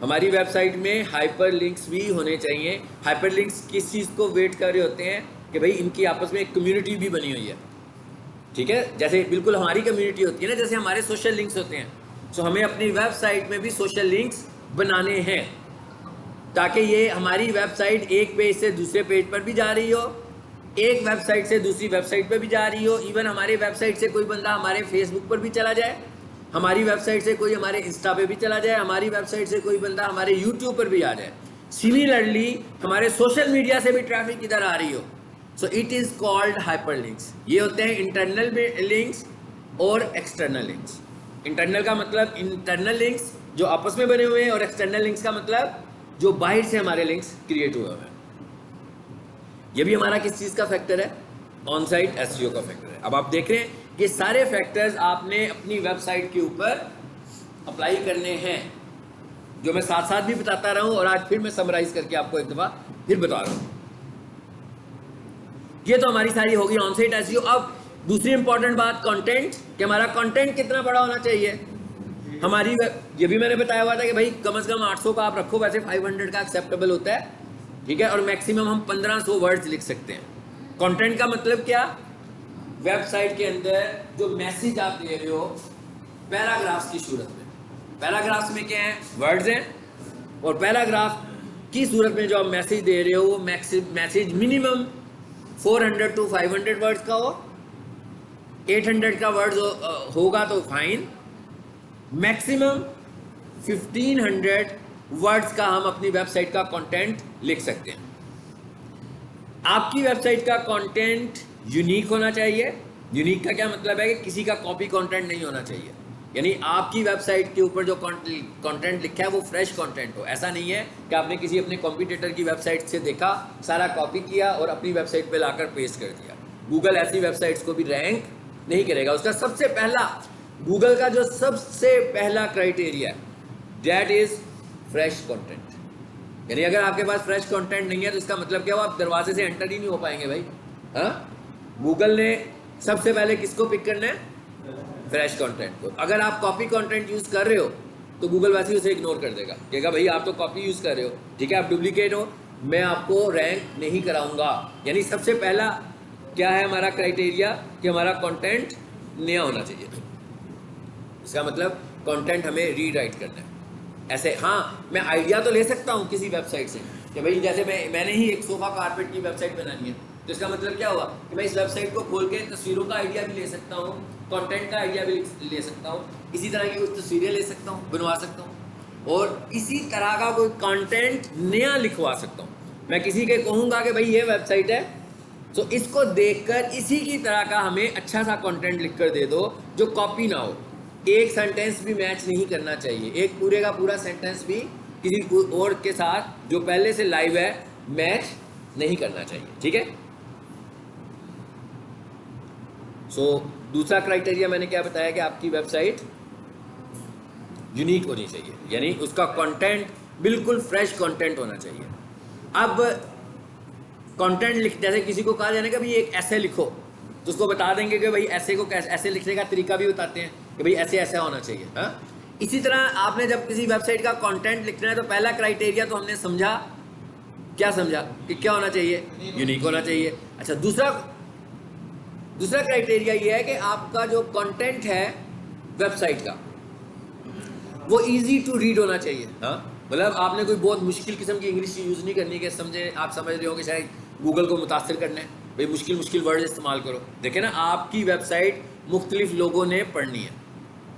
हमारी वेबसाइट में हाइपर लिंक्स भी होने चाहिए। हाइपर लिंक्स किस चीज़ को वेट कर रहे होते हैं कि भाई इनकी आपस में एक कम्युनिटी भी बनी हुई है, ठीक है, जैसे बिल्कुल हमारी कम्युनिटी होती है ना, जैसे हमारे सोशल लिंक्स होते हैं। सो हमें अपनी वेबसाइट में भी सोशल लिंक्स बनाने हैं, ताकि ये हमारी वेबसाइट एक पेज से दूसरे पेज पर भी जा रही हो, एक वेबसाइट से दूसरी वेबसाइट पर भी जा रही हो। इवन हमारे वेबसाइट से कोई बंदा हमारे फेसबुक पर भी चला जाए, हमारी वेबसाइट से कोई हमारे इंस्टा पे भी चला जाए, हमारी वेबसाइट से कोई बंदा हमारे यूट्यूब पर भी आ जाए। सिमिलरली हमारे सोशल मीडिया से भी ट्रैफिक इधर आ रही हो। So it is called hyper links. ये होते हैं इंटरनल लिंक्स और एक्सटर्नल लिंक्स। इंटरनल का मतलब इंटरनल लिंक्स जो आपस में बने हुए हैं, और एक्सटर्नल लिंक्स का मतलब जो बाहर से हमारे लिंक्स क्रिएट हुए हैं। ये भी हमारा किस चीज़ का फैक्टर है? ऑन साइट एसईओ का फैक्टर है। अब आप देख रहे हैं कि सारे फैक्टर्स आपने अपनी वेबसाइट के ऊपर अप्लाई करने हैं, जो मैं साथ साथ भी बताता रहा हूं, और आज फिर मैं समराइज करके आपको एक दफ़ा फिर बता रहा हूं। ये तो हमारी सारी होगी ऑन साइट एसईओ। अब दूसरी इंपॉर्टेंट बात कंटेंट, कि हमारा कंटेंट कितना बड़ा होना चाहिए। हमारी ये भी मैंने बताया हुआ था कि भाई कम से कम 800 का आप रखो, वैसे 500 का एक्सेप्टेबल होता है, ठीक है, और मैक्सिमम हम 1500 वर्ड्स लिख सकते हैं। कंटेंट का मतलब क्या? वेबसाइट के अंदर जो मैसेज आप दे रहे हो पैराग्राफ्स की सूरत में, पैराग्राफ्स में क्या है? वर्ड्स हैं, और पैराग्राफ की सूरत में जो आप मैसेज दे रहे हो वो मैसेज मिनिमम 400 to 500 वर्ड्स का हो। 800 का वर्ड्स होगा तो फाइन, मैक्सिमम 1500 वर्ड्स का हम अपनी वेबसाइट का कंटेंट लिख सकते हैं। आपकी वेबसाइट का कंटेंट यूनिक होना चाहिए। यूनिक का क्या मतलब है? कि किसी का कॉपी कंटेंट नहीं होना चाहिए। यानी आपकी वेबसाइट के ऊपर जो कंटेंट लिखा है वो फ्रेश कंटेंट हो। ऐसा नहीं है कि आपने किसी अपने कॉम्पिटिटर की वेबसाइट से देखा, सारा कॉपी किया और अपनी वेबसाइट पे लाकर पेस्ट कर दिया। गूगल ऐसी वेबसाइट्स को भी रैंक नहीं करेगा। उसका सबसे पहला, गूगल का जो सबसे पहला क्राइटेरिया है दैट इज फ्रेश कंटेंट। यानी अगर आपके पास फ्रेश कंटेंट नहीं है तो इसका मतलब क्या हो? आप दरवाजे से एंटर ही नहीं हो पाएंगे भाई। हाँ, गूगल ने सबसे पहले किसको पिक करना है? फ्रेश कंटेंट को। अगर आप कॉपी कंटेंट यूज कर रहे हो तो गूगल वैसे ही उसे इग्नोर कर देगा, कहेगा भाई आप तो कॉपी यूज कर रहे हो, ठीक है, आप डुप्लीकेट हो, मैं आपको रैंक नहीं कराऊंगा। यानी सबसे पहला क्या है हमारा क्राइटेरिया? कि हमारा कंटेंट नया होना चाहिए। इसका मतलब कंटेंट हमें रीराइट करना है। ऐसे हाँ, मैं आइडिया तो ले सकता हूँ किसी वेबसाइट से कि भाई जैसे मैंने ही एक सोफा कारपेट की वेबसाइट बनानी है, तो इसका मतलब क्या हुआ कि मैं इस वेबसाइट को खोल के तस्वीरों का आइडिया भी ले सकता हूँ, कंटेंट का आइडिया भी ले सकता हूँ, इसी तरह की कुछ तस्वीरें ले सकता हूँ, बनवा सकता हूँ, और इसी तरह का कोई कंटेंट नया लिखवा सकता हूँ। मैं किसी के कहूँगा कि भाई ये वेबसाइट है, तो इसको देखकर इसी की तरह का हमें अच्छा सा कंटेंट लिख कर दे दो जो कॉपी ना हो। एक सेंटेंस भी मैच नहीं करना चाहिए, एक पूरे का पूरा सेंटेंस भी किसी और के साथ जो पहले से लाइव है मैच नहीं करना चाहिए, ठीक है। दूसरा क्राइटेरिया मैंने क्या बताया कि आपकी वेबसाइट यूनिक होनी चाहिए, यानी उसका कंटेंट बिल्कुल फ्रेश कंटेंट होना चाहिए। अब कंटेंट लिख, जैसे किसी को कहा जाने का भाई एक ऐसे लिखो, तो उसको बता देंगे कि भाई ऐसे को कैसे, ऐसे लिखने का तरीका भी बताते हैं कि भाई ऐसे ऐसा होना चाहिए। हाँ, इसी तरह आपने जब किसी वेबसाइट का कंटेंट लिखना है तो पहला क्राइटेरिया तो हमने समझा, क्या समझा कि क्या होना चाहिए? यूनिक होना चाहिए। अच्छा, दूसरा क्राइटेरिया ये है कि आपका जो कंटेंट है वेबसाइट का वो इजी टू रीड होना चाहिए। हाँ, मतलब आपने कोई बहुत मुश्किल किस्म की इंग्लिश यूज़ नहीं करनी कि समझे, आप समझ रहे हो कि शायद गूगल को मुतासर करना है, भाई मुश्किल वर्ड इस्तेमाल करो। देखे ना, आपकी वेबसाइट मुख्तलिफ लोगों ने पढ़नी है,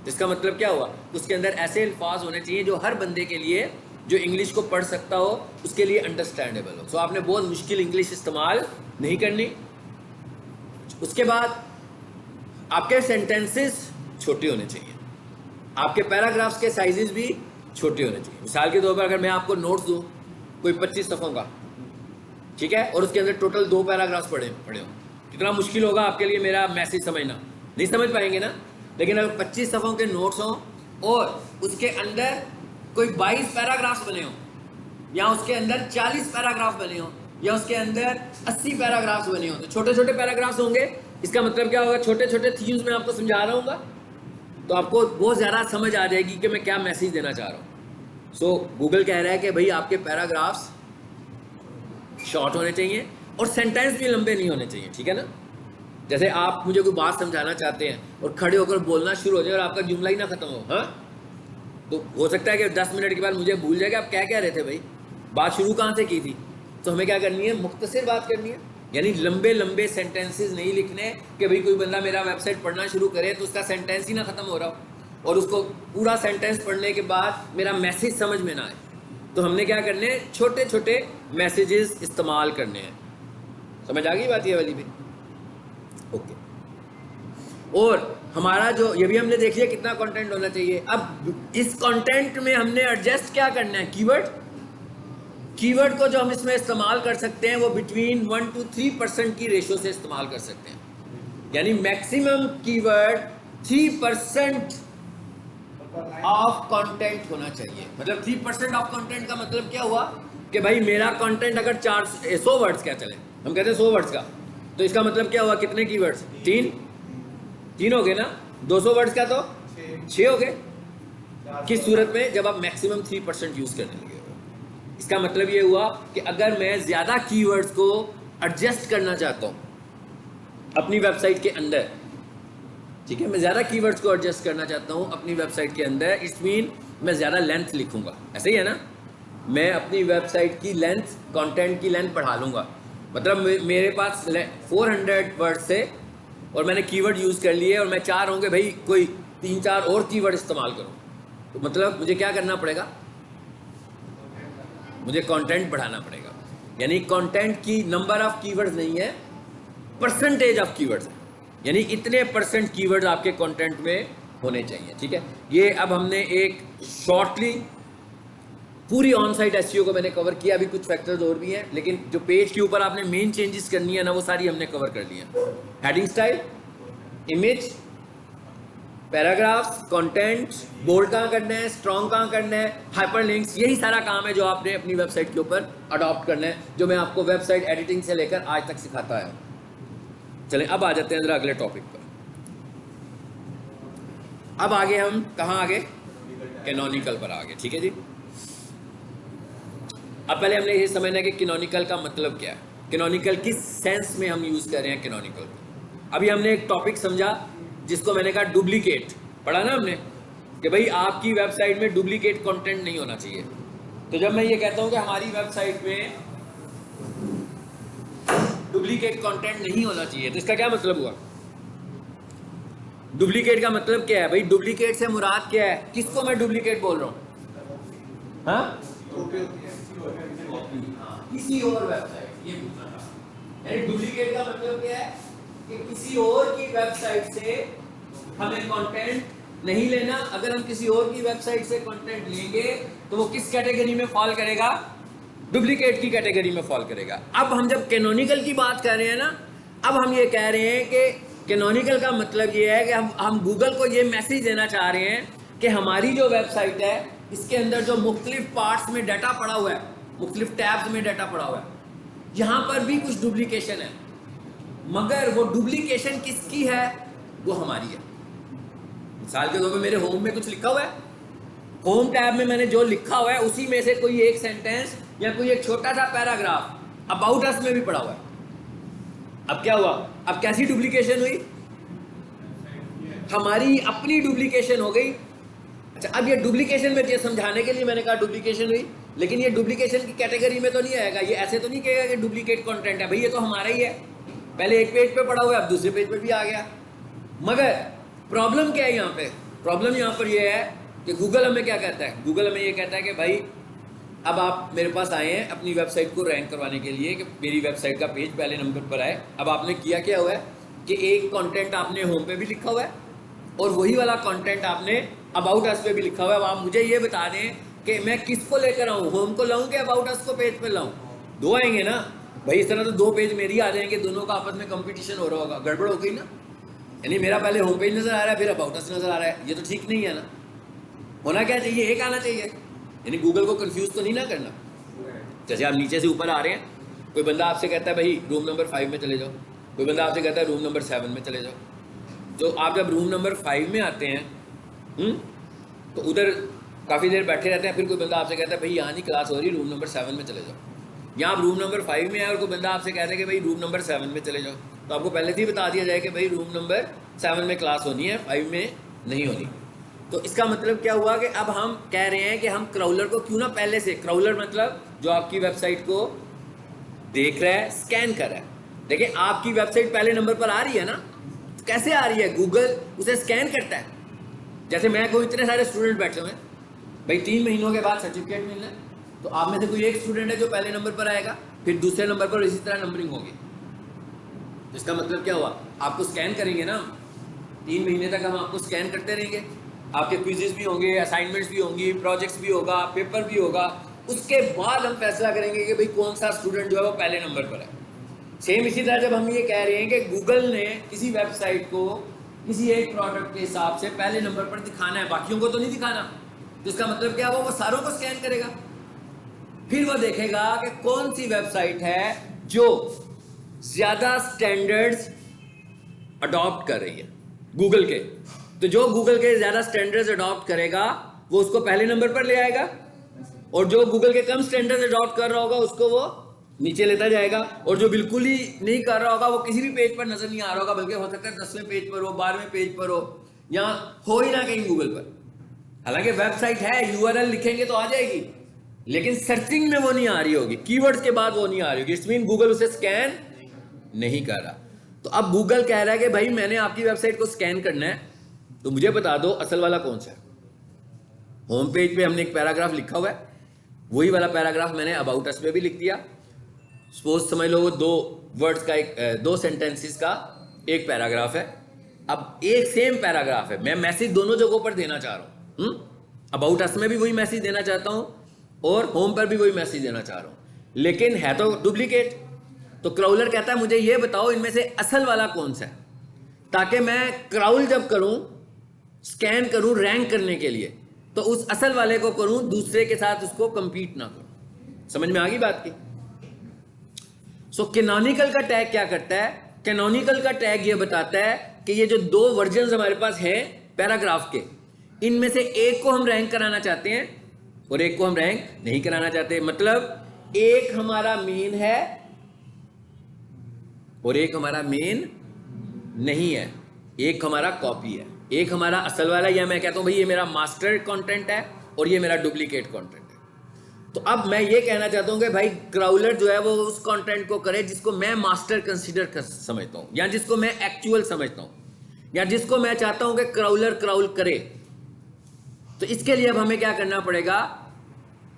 इसका मतलब क्या हुआ? उसके अंदर ऐसे अल्फाज होने चाहिए जो हर बंदे के लिए, जो इंग्लिश को पढ़ सकता हो, उसके लिए अंडरस्टैंडेबल हो। सो आपने बहुत मुश्किल इंग्लिश इस्तेमाल नहीं करनी। उसके बाद आपके सेंटेंसेस छोटे होने चाहिए, आपके पैराग्राफ्स के साइजेस भी छोटे होने चाहिए। मिसाल के तौर पर अगर मैं आपको नोट्स दूँ कोई 25 सफ़ों का, ठीक है, और उसके अंदर टोटल 2 पैराग्राफ्स पढ़े हो, कितना मुश्किल होगा आपके लिए मेरा मैसेज समझना, नहीं समझ पाएंगे ना। लेकिन अगर 25 सफ़ों के नोट्स हों और उसके अंदर कोई 22 पैराग्राफ्स बने हों, या उसके अंदर 40 पैराग्राफ बने हों, या उसके अंदर 80 पैराग्राफ्स बने हों, तो छोटे छोटे पैराग्राफ्स होंगे। इसका मतलब क्या होगा, छोटे छोटे थीम्स में आपको समझा रहा हूँ, तो आपको बहुत ज़्यादा समझ आ जाएगी कि मैं क्या मैसेज देना चाह रहा हूँ। सो गूगल कह रहा है कि भाई आपके पैराग्राफ्स शॉर्ट होने चाहिए और सेंटेंस भी लंबे नहीं होने चाहिए, ठीक है ना। जैसे आप मुझे कोई बात समझाना चाहते हैं और खड़े होकर बोलना शुरू हो जाए और आपका जुमला ही ना खत्म हो, हाँ, तो हो सकता है कि 10 मिनट के बाद मुझे भूल जाए कि आप क्या कह रहे थे भाई, बात शुरू कहाँ से की थी। तो हमें क्या करनी है, मुख्तसर बात करनी है, यानी लंबे लंबे सेंटेंसेस नहीं लिखने कि भाई कोई बंदा मेरा वेबसाइट पढ़ना शुरू करे तो उसका सेंटेंस ही ना ख़त्म हो रहा हो और उसको पूरा सेंटेंस पढ़ने के बाद मेरा मैसेज समझ में ना आए। तो हमने क्या करने हैं, छोटे छोटे मैसेजेस इस्तेमाल करने हैं। समझ आ गई बात ये वाली भी, ओके। और हमारा जो ये भी हमने देख लिया कितना कंटेंट होना चाहिए। अब इस कंटेंट में हमने एडजस्ट क्या करना है, कीवर्ड को जो हम इसमें इस्तेमाल कर सकते हैं वो बिटवीन 1 to 3% की रेशो से इस्तेमाल कर सकते हैं, यानी मैक्सिमम कीवर्ड 3% ऑफ कंटेंट होना चाहिए। मतलब 3% ऑफ कंटेंट का मतलब क्या हुआ कि भाई मेरा कंटेंट अगर 100 वर्ड्स क्या चले, हम कहते हैं 100 वर्ड्स का, तो इसका मतलब क्या हुआ, कितने कीवर्ड्स, 3 हो गए ना, 200 वर्ड्स का तो 6 हो गए। किस सूरत में, जब आप मैक्सिमम 3% यूज करने लगे। इसका मतलब ये हुआ कि अगर मैं ज्यादा कीवर्ड्स को एडजस्ट करना चाहता हूं अपनी वेबसाइट के अंदर, ठीक है, मैं ज्यादा कीवर्ड्स को एडजस्ट करना चाहता हूं अपनी वेबसाइट के अंदर, इट्स मीन मैं ज्यादा लेंथ लिखूंगा, ऐसे ही है ना, मैं अपनी वेबसाइट की लेंथ, कंटेंट की लेंथ बढ़ा लूंगा। मतलब मेरे पास 400 वर्ड से और मैंने कीवर्ड यूज कर लिए और मैं चाह रहा हूं कि भाई कोई 3-4 और कीवर्ड इस्तेमाल करूं, तो मतलब मुझे क्या करना पड़ेगा, मुझे कंटेंट बढ़ाना पड़ेगा। यानी कंटेंट की नंबर ऑफ कीवर्ड्स नहीं है, परसेंटेज ऑफ कीवर्ड्स है, यानी इतने % कीवर्ड्स आपके कंटेंट में होने चाहिए, ठीक है। ये अब हमने एक शॉर्टली पूरी ऑन साइट एसईओ को मैंने कवर किया, अभी कुछ फैक्टर्स और भी हैं, लेकिन जो पेज के ऊपर आपने मेन चेंजेस करनी है ना, वो सारी हमने कवर कर ली है। Heading style, image, paragraphs, content, bold कहाँ करना है, स्ट्रॉन्ग कहाँ करना है, हाइपरलिंक्स, यही सारा काम है जो आपने अपनी वेबसाइट के ऊपर अडॉप्ट करना है, जो मैं आपको वेबसाइट एडिटिंग से लेकर आज तक सिखाता है। चलें अब आ जाते हैं जरा अगले टॉपिक पर। अब आगे हम कहाँ आगे, कैनोनिकल पर आगे, ठीक है जी। अब पहले हमने ये समझना है कि कैनोनिकल का मतलब क्या है, कैनोनिकल किस सेंस में हम यूज कर रहे हैं कैनोनिकल को। अभी हमने एक टॉपिक समझा जिसको मैंने कहा डुप्लीकेट, पढ़ा ना हमने कि भाई आपकी वेबसाइट में डुप्लीकेट कंटेंट नहीं होना चाहिए। तो जब मैं ये कहता हूं कि हमारी वेबसाइट में डुप्लीकेट कंटेंट नहीं होना चाहिए, तो इसका क्या मतलब हुआ, डुप्लीकेट का मतलब क्या है भाई, डुप्लीकेट से मुराद क्या है, किसको मैं डुप्लीकेट बोल रहा हूं, हाँ, किसी और वेबसाइट, ये पूछना था। यानी डुप्लीकेट का मतलब क्या है कि किसी और की वेबसाइट से हमें कंटेंट नहीं लेना। अगर हम किसी और की वेबसाइट से कंटेंट लेंगे तो वो किस कैटेगरी में फॉल करेगा, डुप्लीकेट की कैटेगरी में फॉल करेगा। अब हम जब कैनोनिकल की बात कर रहे हैं ना, अब हम ये कह रहे हैं कि कैनोनिकल का मतलब ये है कि हम गूगल को ये मैसेज देना चाह रहे हैं कि हमारी जो वेबसाइट है इसके अंदर जो मुख्तलिफ पार्ट्स में डाटा पड़ा हुआ है, मुख्तलिफ टैब्स में डाटा पड़ा हुआ है, यहाँ पर भी कुछ डुप्लीकेशन है, मगर वो डुप्लीकेशन किसकी है, वो हमारी है। मिसाल के तौर पे मेरे होम में कुछ लिखा हुआ है, होम टैब में मैंने जो लिखा हुआ है उसी में से कोई एक सेंटेंस या कोई एक छोटा सा पैराग्राफ अबाउट अस में भी पड़ा हुआ है। अब क्या हुआ, अब कैसी डुप्लीकेशन हुई, हमारी अपनी डुप्लीकेशन हो गई। अच्छा, अब ये डुप्लीकेशन में समझाने के लिए मैंने कहा डुप्लीकेशन हुई, लेकिन ये डुप्लीकेशन की कैटेगरी में तो नहीं आएगा, ये ऐसे तो नहीं कहेगा कि डुप्लीकेट कंटेंट है, भाई ये तो हमारा ही है, पहले एक पेज पे पड़ा हुआ है अब दूसरे पेज पे भी आ गया। मगर प्रॉब्लम क्या है यहाँ पे, प्रॉब्लम यहाँ पर ये है कि गूगल हमें क्या कहता है, गूगल हमें ये कहता है कि भाई अब आप मेरे पास आए हैं अपनी वेबसाइट को रैंक करवाने के लिए कि मेरी वेबसाइट का पेज पहले नंबर पर आए। अब आपने किया क्या हुआ है कि एक कंटेंट आपने होम पे भी लिखा हुआ है और वही वाला कंटेंट आपने अबाउट अस पे भी लिखा हुआ है। अब आप मुझे ये बता दें कि मैं किसको लेकर आऊँ, होम को लाऊं कि अबाउट अस को पेज पे लाऊं? दो आएंगे ना भाई, इस तरह तो दो पेज मेरी आ जाएंगे, दोनों का आपस में कंपटीशन हो रहा होगा, गड़बड़ हो गई ना। यानी मेरा पहले होम पेज नजर आ रहा है, फिर अबाउट अस नजर आ रहा है, ये तो ठीक नहीं है ना। होना क्या चाहिए, एक आना चाहिए। यानी गूगल को कंफ्यूज तो नहीं ना करना। जैसे आप नीचे से ऊपर आ रहे हैं, कोई बंदा आपसे कहता है भाई रूम नंबर 5 में चले जाओ, कोई बंदा आपसे कहता है रूम नंबर 7 में चले जाओ। तो आप जब रूम नंबर 5 में आते हैं तो उधर काफ़ी देर बैठे रहते हैं, फिर कोई बंदा आपसे कहता है भाई यहाँ नहीं क्लास हो रही, रूम नंबर 7 में चले जाओ। यहाँ आप रूम नंबर 5 में आए और कोई बंदा आपसे कहता है कि भाई रूम नंबर 7 में चले जाओ, तो आपको पहले से ही बता दिया जाए कि भाई रूम नंबर 7 में क्लास होनी है, 5 में नहीं होनी। तो इसका मतलब क्या हुआ कि अब हम कह रहे हैं कि हम क्राउलर को क्यों ना पहले से, क्राउलर मतलब जो आपकी वेबसाइट को देख रहा है, स्कैन कर रहा है। देखिए आपकी वेबसाइट पहले नंबर पर आ रही है ना, तो कैसे आ रही है, गूगल उसे स्कैन करता है। जैसे मैं कोई इतने सारे स्टूडेंट बैठे हुए हैं भाई, 3 महीनों के बाद सर्टिफिकेट मिलना है, तो आप में से कोई एक स्टूडेंट है जो पहले नंबर पर आएगा, फिर दूसरे नंबर पर इसी तरह नंबरिंग होगी। इसका मतलब क्या हुआ, आपको स्कैन करेंगे ना, 3 महीने तक हम आपको स्कैन करते रहेंगे। आपके क्विजेस भी होंगे, असाइनमेंट्स भी होंगी, प्रोजेक्ट्स भी होगा, पेपर भी होगा। उसके बाद हम फैसला करेंगे कि भाई कौन सा स्टूडेंट जो है वो पहले नंबर पर है। सेम इसी तरह जब हम ये कह रहे हैं कि गूगल ने किसी वेबसाइट को किसी एक प्रोडक्ट के हिसाब से पहले नंबर पर दिखाना है, बाकियों को तो नहीं दिखाना, तो इसका मतलब क्या वो सारों को स्कैन करेगा। फिर वो देखेगा कि कौन सी वेबसाइट है जो ज्यादा स्टैंडर्ड्स अडॉप्ट कर रही है गूगल के। तो जो गूगल के ज्यादा स्टैंडर्ड्स अडॉप्ट करेगा वो उसको पहले नंबर पर ले आएगा, और जो गूगल के कम स्टैंडर्ड्स अडॉप्ट कर रहा होगा उसको वो नीचे लेता जाएगा, और जो बिल्कुल ही नहीं कर रहा होगा, वो किसी भी पेज पर नजर नहीं आ रहा होगा, बल्कि हो सकता है 10वें पेज पर हो, 12वें पेज पर हो, या हो ही ना कहीं गूगल पर। हालांकि वेबसाइट है, यूआरएल लिखेंगे तो आ जाएगी, लेकिन सर्चिंग में वो नहीं आ रही होगी, कीवर्ड्स के बाद वो नहीं आ रही होगी। इट्स मीन गूगल उसे स्कैन नहीं कर रहा। तो अब गूगल कह रहा है कि भाई मैंने आपकी वेबसाइट को स्कैन करना है, तो मुझे बता दो असल वाला कौन सा है। होम पेज पे हमने एक पैराग्राफ लिखा हुआ है, वही वाला पैराग्राफ मैंने अबाउट अस पे भी लिख दिया। सपोज समझ लो वो 2 वर्ड्स का एक 2 सेंटेंसेस का एक पैराग्राफ है। अब एक सेम पैराग्राफ है, मैं मैसेज दोनों जगहों पर देना चाह रहा हूं। अबाउट अस में भी वही मैसेज देना चाहता हूं और होम पर भी वही मैसेज देना चाह रहा हूं, लेकिन है तो डुप्लीकेट। तो क्राउलर कहता है मुझे ये बताओ इनमें से असल वाला कौन सा है, ताकि मैं क्राउल जब करूं, स्कैन करूं रैंक करने के लिए, तो उस असल वाले को करूं, दूसरे के साथ उसको कंपीट ना करूं। समझ में आ गई बात की? सो कैनोनिकल का टैग क्या करता है, कैनोनिकल का टैग ये बताता है कि ये जो 2 वर्जन हमारे पास हैं पैराग्राफ के, इनमें से एक को हम रैंक कराना चाहते हैं और एक को हम रैंक नहीं कराना चाहते। मतलब एक हमारा मेन है और एक हमारा मेन नहीं है, एक हमारा कॉपी है, एक हमारा असल वाला, या मैं कहता हूं भाई ये मेरा मास्टर कंटेंट है और ये मेरा डुप्लीकेट कंटेंट है। तो अब मैं ये कहना चाहता हूं कि भाई क्राउलर जो है वो उस कंटेंट को करे जिसको मैं मास्टर कंसीडर कर समझता हूं, या जिसको मैं एक्चुअल समझता हूं, या जिसको मैं चाहता हूं कि क्राउलर क्राउल करे। तो इसके लिए अब हमें क्या करना पड़ेगा,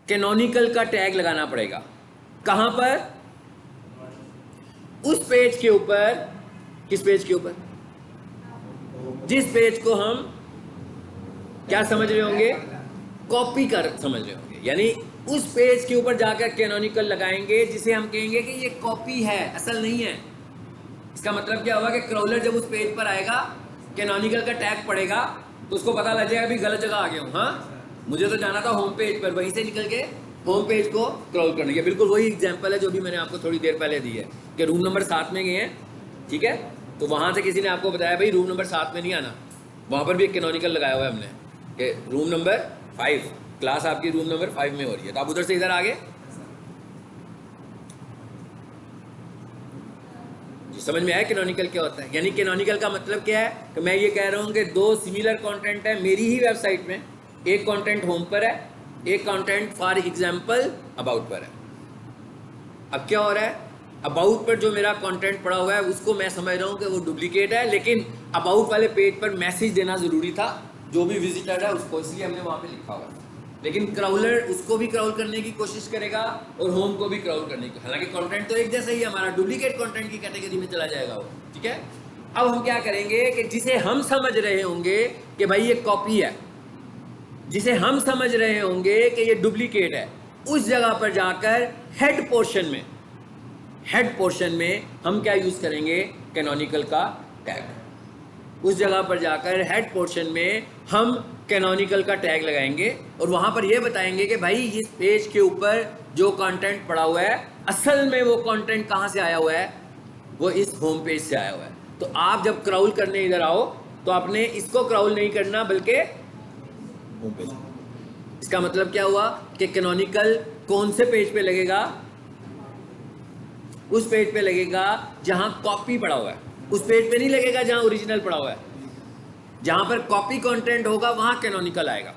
कैनोनिकल का टैग लगाना पड़ेगा। कहां पर? उस पेज के ऊपर। किस पेज के ऊपर? जिस पेज को हम क्या समझ रहे होंगे, कॉपी कर समझ रहे होंगे। यानी उस पेज के ऊपर जाकर कैनोनिकल लगाएंगे जिसे हम कहेंगे कि ये कॉपी है, असल नहीं है। इसका मतलब क्या होगा कि क्राउलर जब उस पेज पर आएगा, कैनोनिकल का टैग पड़ेगा, तो उसको पता लग जाएगा अभी गलत जगह आ गया हूं। हाँ, मुझे तो जाना था होम पेज पर, वहीं से निकल के होम पेज को क्राउल करने के। बिल्कुल वही एग्जांपल है जो भी मैंने आपको थोड़ी देर पहले दी है कि रूम नंबर 7 में गए हैं, ठीक है, तो वहां से किसी ने आपको बताया भाई रूम नंबर 7 में नहीं आना, वहां पर भी एक कैनोनिकल लगाया हुआ है हमने कि रूम नंबर 5, क्लास आपकी रूम नंबर 5 में हो रही है, तो आप उधर से इधर आ गए। समझ में आया कैनोनिकल क्या होता है? यानी कैनोनिकल का मतलब क्या है कि मैं ये कह रहा हूं कि 2 सिमिलर कंटेंट है मेरी ही वेबसाइट में, एक कंटेंट होम पर है, एक कंटेंट फॉर एग्जांपल अबाउट पर है। अब क्या हो रहा है, अबाउट पर जो मेरा कंटेंट पड़ा हुआ है उसको मैं समझ रहा हूं कि वो डुप्लीकेट है, लेकिन अबाउट वाले पेज पर मैसेज देना जरूरी था जो भी विजिटर है उसको, इसलिए हमने वहां पे लिखा हुआ है। लेकिन क्राउलर उसको भी क्राउल करने की कोशिश करेगा और होम को भी क्राउल करने की, हालांकि कंटेंट तो एक जैसा ही है, हमारा डुप्लीकेट कंटेंट की कैटेगरी में चला जाएगा वो, ठीक है। अब हम क्या करेंगे कि जिसे हम समझ रहे होंगे कि भाई ये कॉपी है, जिसे हम समझ रहे होंगे कि ये डुप्लीकेट है, उस जगह पर जाकर हेड पोर्शन में हम क्या यूज करेंगे, कैनोनिकल का टैग। उस जगह पर जाकर हेड पोर्शन में हम कैनोनिकल का टैग लगाएंगे और वहां पर यह बताएंगे कि भाई इस पेज के ऊपर जो कंटेंट पड़ा हुआ है, असल में वो कंटेंट कहां से आया हुआ है, वो इस होम पेज से आया हुआ है। तो आप जब क्राउल करने इधर आओ तो आपने इसको क्राउल नहीं करना बल्कि होम पेज। इसका मतलब क्या हुआ कि कैनोनिकल कौन से पेज पे लगेगा, उस पेज पे लगेगा जहां कॉपी पड़ा हुआ है, उस पेज पे नहीं लगेगा जहां ओरिजिनल पड़ा हुआ है। जहां पर कॉपी कंटेंट होगा वहां कैनोनिकल आएगा।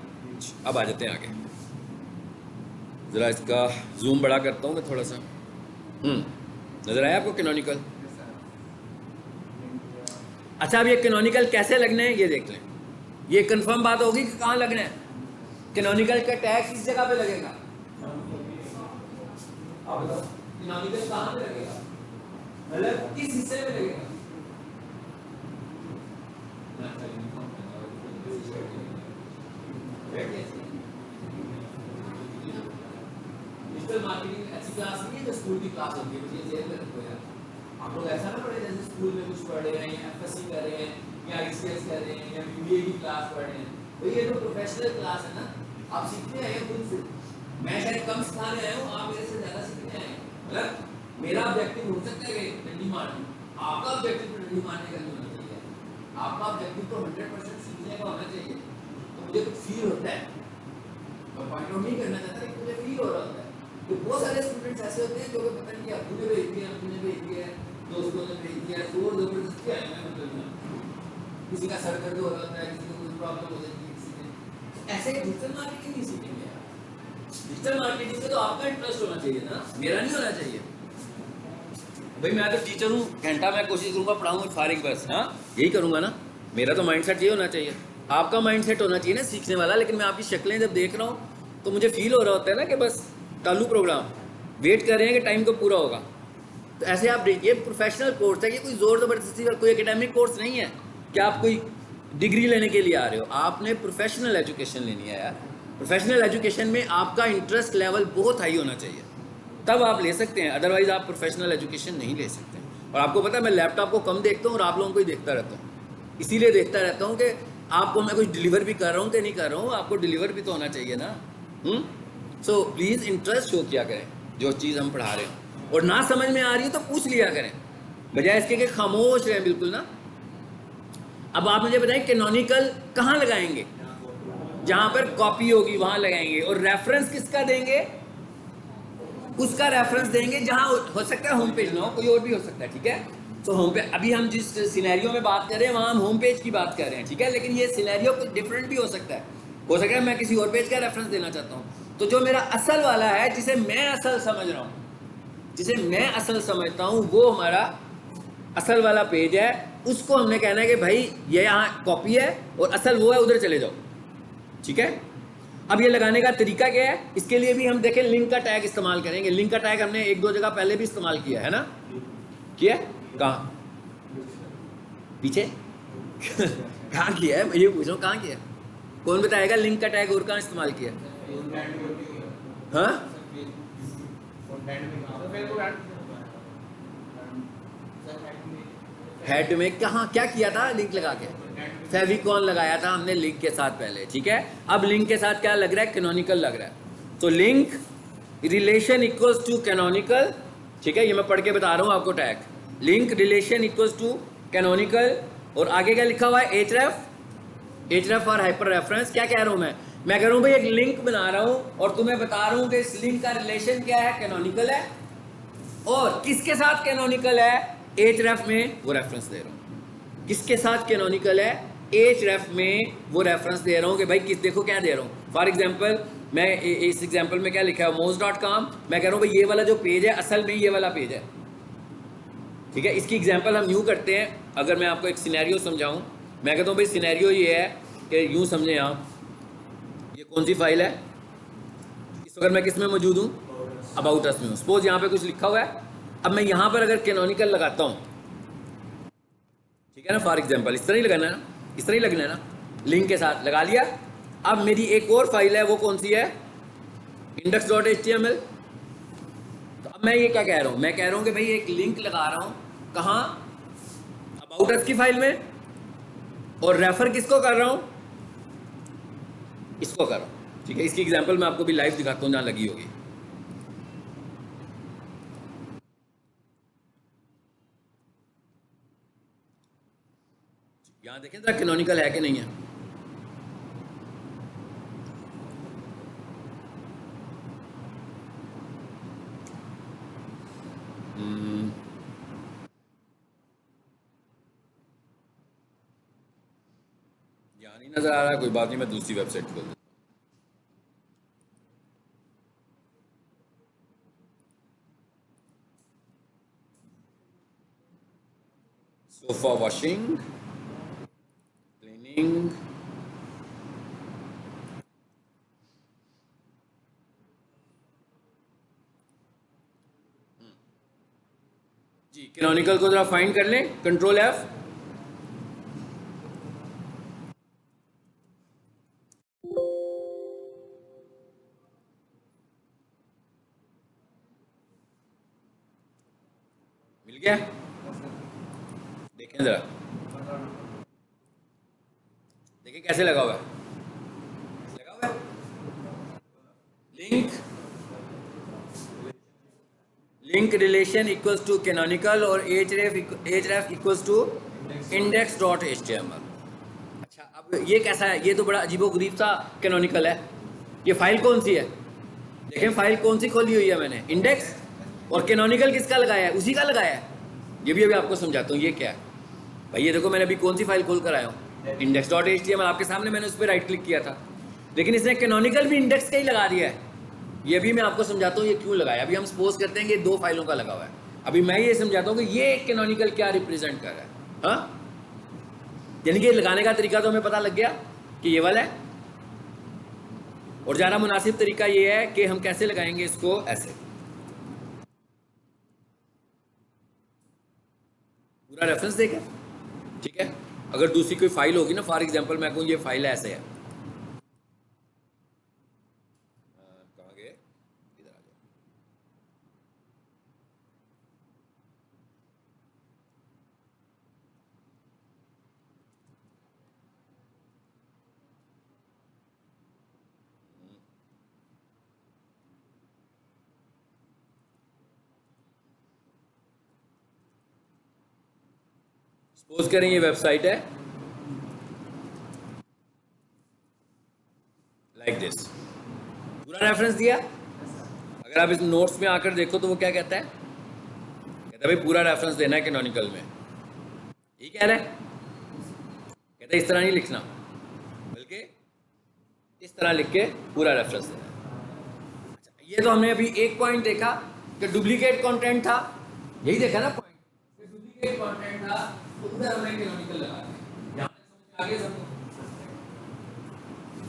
अब आ जाते हैं आगे, जरा इसका जूम बड़ा करता हूं मैं थोड़ा सा। नजर आया आपको कैनोनिकल? अच्छा, अब ये कैनोनिकल कैसे लगने हैं ये देख लें। ये कंफर्म बात होगी कि कहां लगना है। कैनोनिकल का टैग किस जगह पे लगेगा, कैनोनिकल कहां पे लगेगा, मतलब किस हिस्से में लगेगा। डिजिटल मार्केटिंग ऐसी क्लास नहीं है जो स्कूल की क्लास होती है, मुझे जेल में रखो यार। आप लोग ऐसा ना पढ़े जैसे स्कूल में कुछ पढ़ रहे हैं, एफएससी कर रहे हैं या आईसीएस कर रहे हैं या बीबीए की क्लास पढ़ रहे हैं। तो ये तो प्रोफेशनल क्लास है ना, आप सीखने आए हैं खुद से। मैं शायद कम सिखाने आया हूँ, आप मेरे से ज्यादा सीखने आए हैं। मतलब मेरा ऑब्जेक्टिव हो सकता है कि डंडी मारना, आपका ऑब्जेक्टिव तो डंडी मारने का नहीं होना चाहिए। आपका ऑब्जेक्टिव तो 100% सीखने का होना चाहिए। तो मुझे कुछ फील होता है, मैं पॉइंट आउट नहीं करना चाहता, लेकिन मुझे फील हो रहा होता है कि बहुत सारे स्टूडेंट्स ऐसे होते हैं जो पता नहीं क्या अपने भेज दिया, अपने भेज दिया, दोस्तों ने भेज दिया, जोर जबरदस्ती आए हैं, मतलब किसी का सर दर्द हो रहा होता है, किसी को कुछ प्रॉब्लम हो जाती है, किसी ने ऐसे डिजिटल मार्केटिंग नहीं सीखेंगे। डिजिटल मार्केटिंग से तो आपका इंटरेस्ट होना चाहिए ना, मेरा नहीं होना चाहिए। भाई मैं तो टीचर हूँ, घंटा मैं कोशिश करूंगा पढ़ाऊंगा फारिग, बस हाँ यही करूंगा ना। मेरा तो माइंडसेट ये होना चाहिए, आपका माइंडसेट होना चाहिए ना सीखने वाला। लेकिन मैं आपकी शक्लें जब देख रहा हूँ तो मुझे फील हो रहा होता है ना कि बस चालू प्रोग्राम, वेट कर रहे हैं कि टाइम कब पूरा होगा। तो ऐसे आप देखिए, प्रोफेशनल कोर्स है, ये कोई जोर जबरदस्ती का कोई एकेडमिक कोर्स नहीं है कि आप कोई डिग्री लेने के लिए आ रहे हो। आपने प्रोफेशनल एजुकेशन लेनी है यार। प्रोफेशनल एजुकेशन में आपका इंटरेस्ट लेवल बहुत हाई होना चाहिए, तब आप ले सकते हैं, अदरवाइज आप प्रोफेशनल एजुकेशन नहीं ले सकते। और आपको पता है मैं लैपटॉप को कम देखता हूँ और आप लोगों को ही देखता रहता हूँ। इसीलिए देखता रहता हूँ कि आपको मैं कुछ डिलीवर भी कर रहा हूँ कि नहीं कर रहा हूँ, आपको डिलीवर भी तो होना चाहिए ना। सो प्लीज़ इंटरेस्ट शो किया करें जो चीज़ हम पढ़ा रहे हैं, और ना समझ में आ रही है तो पूछ लिया करें, बजाय इसके कि खामोश रहें बिल्कुल ना। अब आप मुझे बताएं कैनोनिकल कहाँ लगाएंगे, जहां पर कॉपी होगी वहां लगाएंगे, और रेफरेंस किसका देंगे, उसका रेफरेंस देंगे जहां हो सकता है होम पेज ना हो, कोई और भी हो सकता है, ठीक है। तो होम पेज, अभी हम जिस सिनेरियो में बात कर रहे हैं वहां हम होम पेज की बात कर रहे हैं, ठीक है। लेकिन ये सिनेरियो कुछ डिफरेंट भी हो सकता है मैं किसी और पेज का रेफरेंस देना चाहता हूँ। तो जो मेरा असल वाला है, जिसे मैं असल समझ रहा हूँ, जिसे मैं असल समझता हूँ, वो हमारा असल वाला पेज है। उसको हमने कहना है कि भाई ये यहाँ कॉपी है और असल वो है, उधर चले जाओ, ठीक है। अब ये लगाने का तरीका क्या है, इसके लिए भी हम देखें लिंक का टैग इस्तेमाल करेंगे। लिंक का टैग हमने एक दो जगह पहले भी इस्तेमाल किया है ना, किया कहाँ, पीछे कहाँ किया है, मैं ये पूछ रहा हूँ कहाँ किया, कौन बताएगा लिंक का टैग और कहाँ इस्तेमाल किया? हाँ, हेड में कहाँ क्या किया था, लिंक लगा के फेविकॉल लगाया था हमने लिंक के साथ पहले, ठीक है। अब लिंक के साथ क्या लग रहा है, कैनोनिकल लग रहा है। तो link relation equals to canonical, ठीक है, ये मैं पढ़ के बता रहा हूँ आपको tag. Link relation equals to canonical, और आगे क्या लिखा हुआ है, एचरेफ और हाइपर रेफरेंस। क्या कह रहा हूँ मैं कह रहा हूँ भाई एक लिंक बना रहा हूँ और तुम्हें बता रहा हूँ कि इस लिंक का रिलेशन क्या है, कैनोनिकल है, और किसके साथ कैनोनिकल है, एचरेफ में वो रेफरेंस दे रहा हूँ। किसके साथ कैनोनिकल है, एचरेफ में वो रेफरेंस दे रहा हूँ कि भाई किस, देखो क्या दे रहा हूँ। फॉर एग्जांपल मैं इस एग्जांपल में क्या लिखा है, moz.com, मैं कह रहा हूँ भाई ये वाला जो पेज है असल में ये वाला पेज है, ठीक है। इसकी एग्जांपल हम यूँ करते हैं, अगर मैं आपको एक सिनेरियो समझाऊँ, मैं कहता हूँ भाई सिनेरियो ये है कि यूँ समझें आप, ये कौन सी फाइल है, इस वक्त मैं किस में मौजूद हूँ, अबाउट अस में हूँ। सपोज यहाँ पे कुछ लिखा हुआ है, अब मैं यहाँ पर अगर कैनोनिकल लगाता हूँ, ठीक है ना। फॉर एग्जाम्पल इस तरह ही लगाना है ना, इस तरह ही लगना है ना, लिंक के साथ लगा लिया। अब मेरी एक और फाइल है, वो कौन सी है, index.html। तो अब मैं ये क्या कह रहा हूँ, मैं कह रहा हूँ कि भाई एक लिंक लगा रहा हूँ कहाँ, अबाउट अस की फाइल में, और रेफर किसको कर रहा हूँ, इसको कर रहा हूँ। ठीक है, इसकी एग्जांपल मैं आपको भी लाइव दिखाता हूँ जहाँ लगी होगी। यहाँ देखें जरा कैनोनिकल है कि नहीं है। यहाँ नहीं नजर आ रहा, कोई बात नहीं, मैं दूसरी वेबसाइट खोल देता हूँ। सोफा वॉशिंग, क्लीनिंग, जी कैनोनिकल को जरा फाइंड कर लें, कंट्रोल F। मिल गया, देखें जरा, देखिए कैसे लगा हुआ है, लगा हुआ है link, link relation equals to canonical और href इक्वल्स टू index.html। अच्छा अब ये कैसा है, ये तो बड़ा अजीबोगरीब सा कैनोनिकल है। ये फाइल कौन सी है, देखें फाइल कौन सी खोली हुई है मैंने, इंडेक्स, और कैनोनिकल किसका लगाया है, उसी का लगाया है। ये भी अभी आपको समझाता हूँ ये क्या है। भाई ये देखो मैंने अभी कौन सी फाइल खोल कर आया हूँ, index.html, आपके सामने मैंने उस पर राइट क्लिक किया था, लेकिन इसने कैनोनिकल भी इंडेक्स का ही लगा दिया है। ये भी मैं आपको समझाता हूँ ये क्यों लगाया। अभी हम सपोज करते हैं कि दो फाइलों का लगा हुआ है, अभी मैं ये समझाता हूँ कि ये कैनोनिकल क्या रिप्रेजेंट कर रहा है। हाँ, यानी कि लगाने का तरीका तो हमें पता लग गया कि ये वाला है, और ज़्यादा मुनासिब तरीका ये है कि हम कैसे लगाएंगे इसको, ऐसे पूरा रेफरेंस देखें। ठीक है, अगर दूसरी कोई फाइल होगी ना, फॉर एग्जांपल मैं कहूँ ये फाइल है, ऐसे है, कहाँ गए, इधर आ जाओ। सपोज करें ये वेबसाइट है लाइक दिस, पूरा रेफरेंस दिया। अगर आप इस नोट्स में आकर देखो तो वो क्या कहता है, कहता है भाई पूरा रेफरेंस देना है कैनोनिकल में। ये कह रहा है, कहता है इस तरह नहीं लिखना, बल्कि इस तरह लिख के पूरा रेफरेंस देना है। अच्छा, ये तो हमने अभी एक पॉइंट देखा कि डुप्लीकेट कंटेंट था, यही देखा ना पॉइंट, कि डुप्लीकेट कंटेंट था, तो उधर हमने कैनोनिकल लगा दिया। यहाँ समझ में आ गया सबको,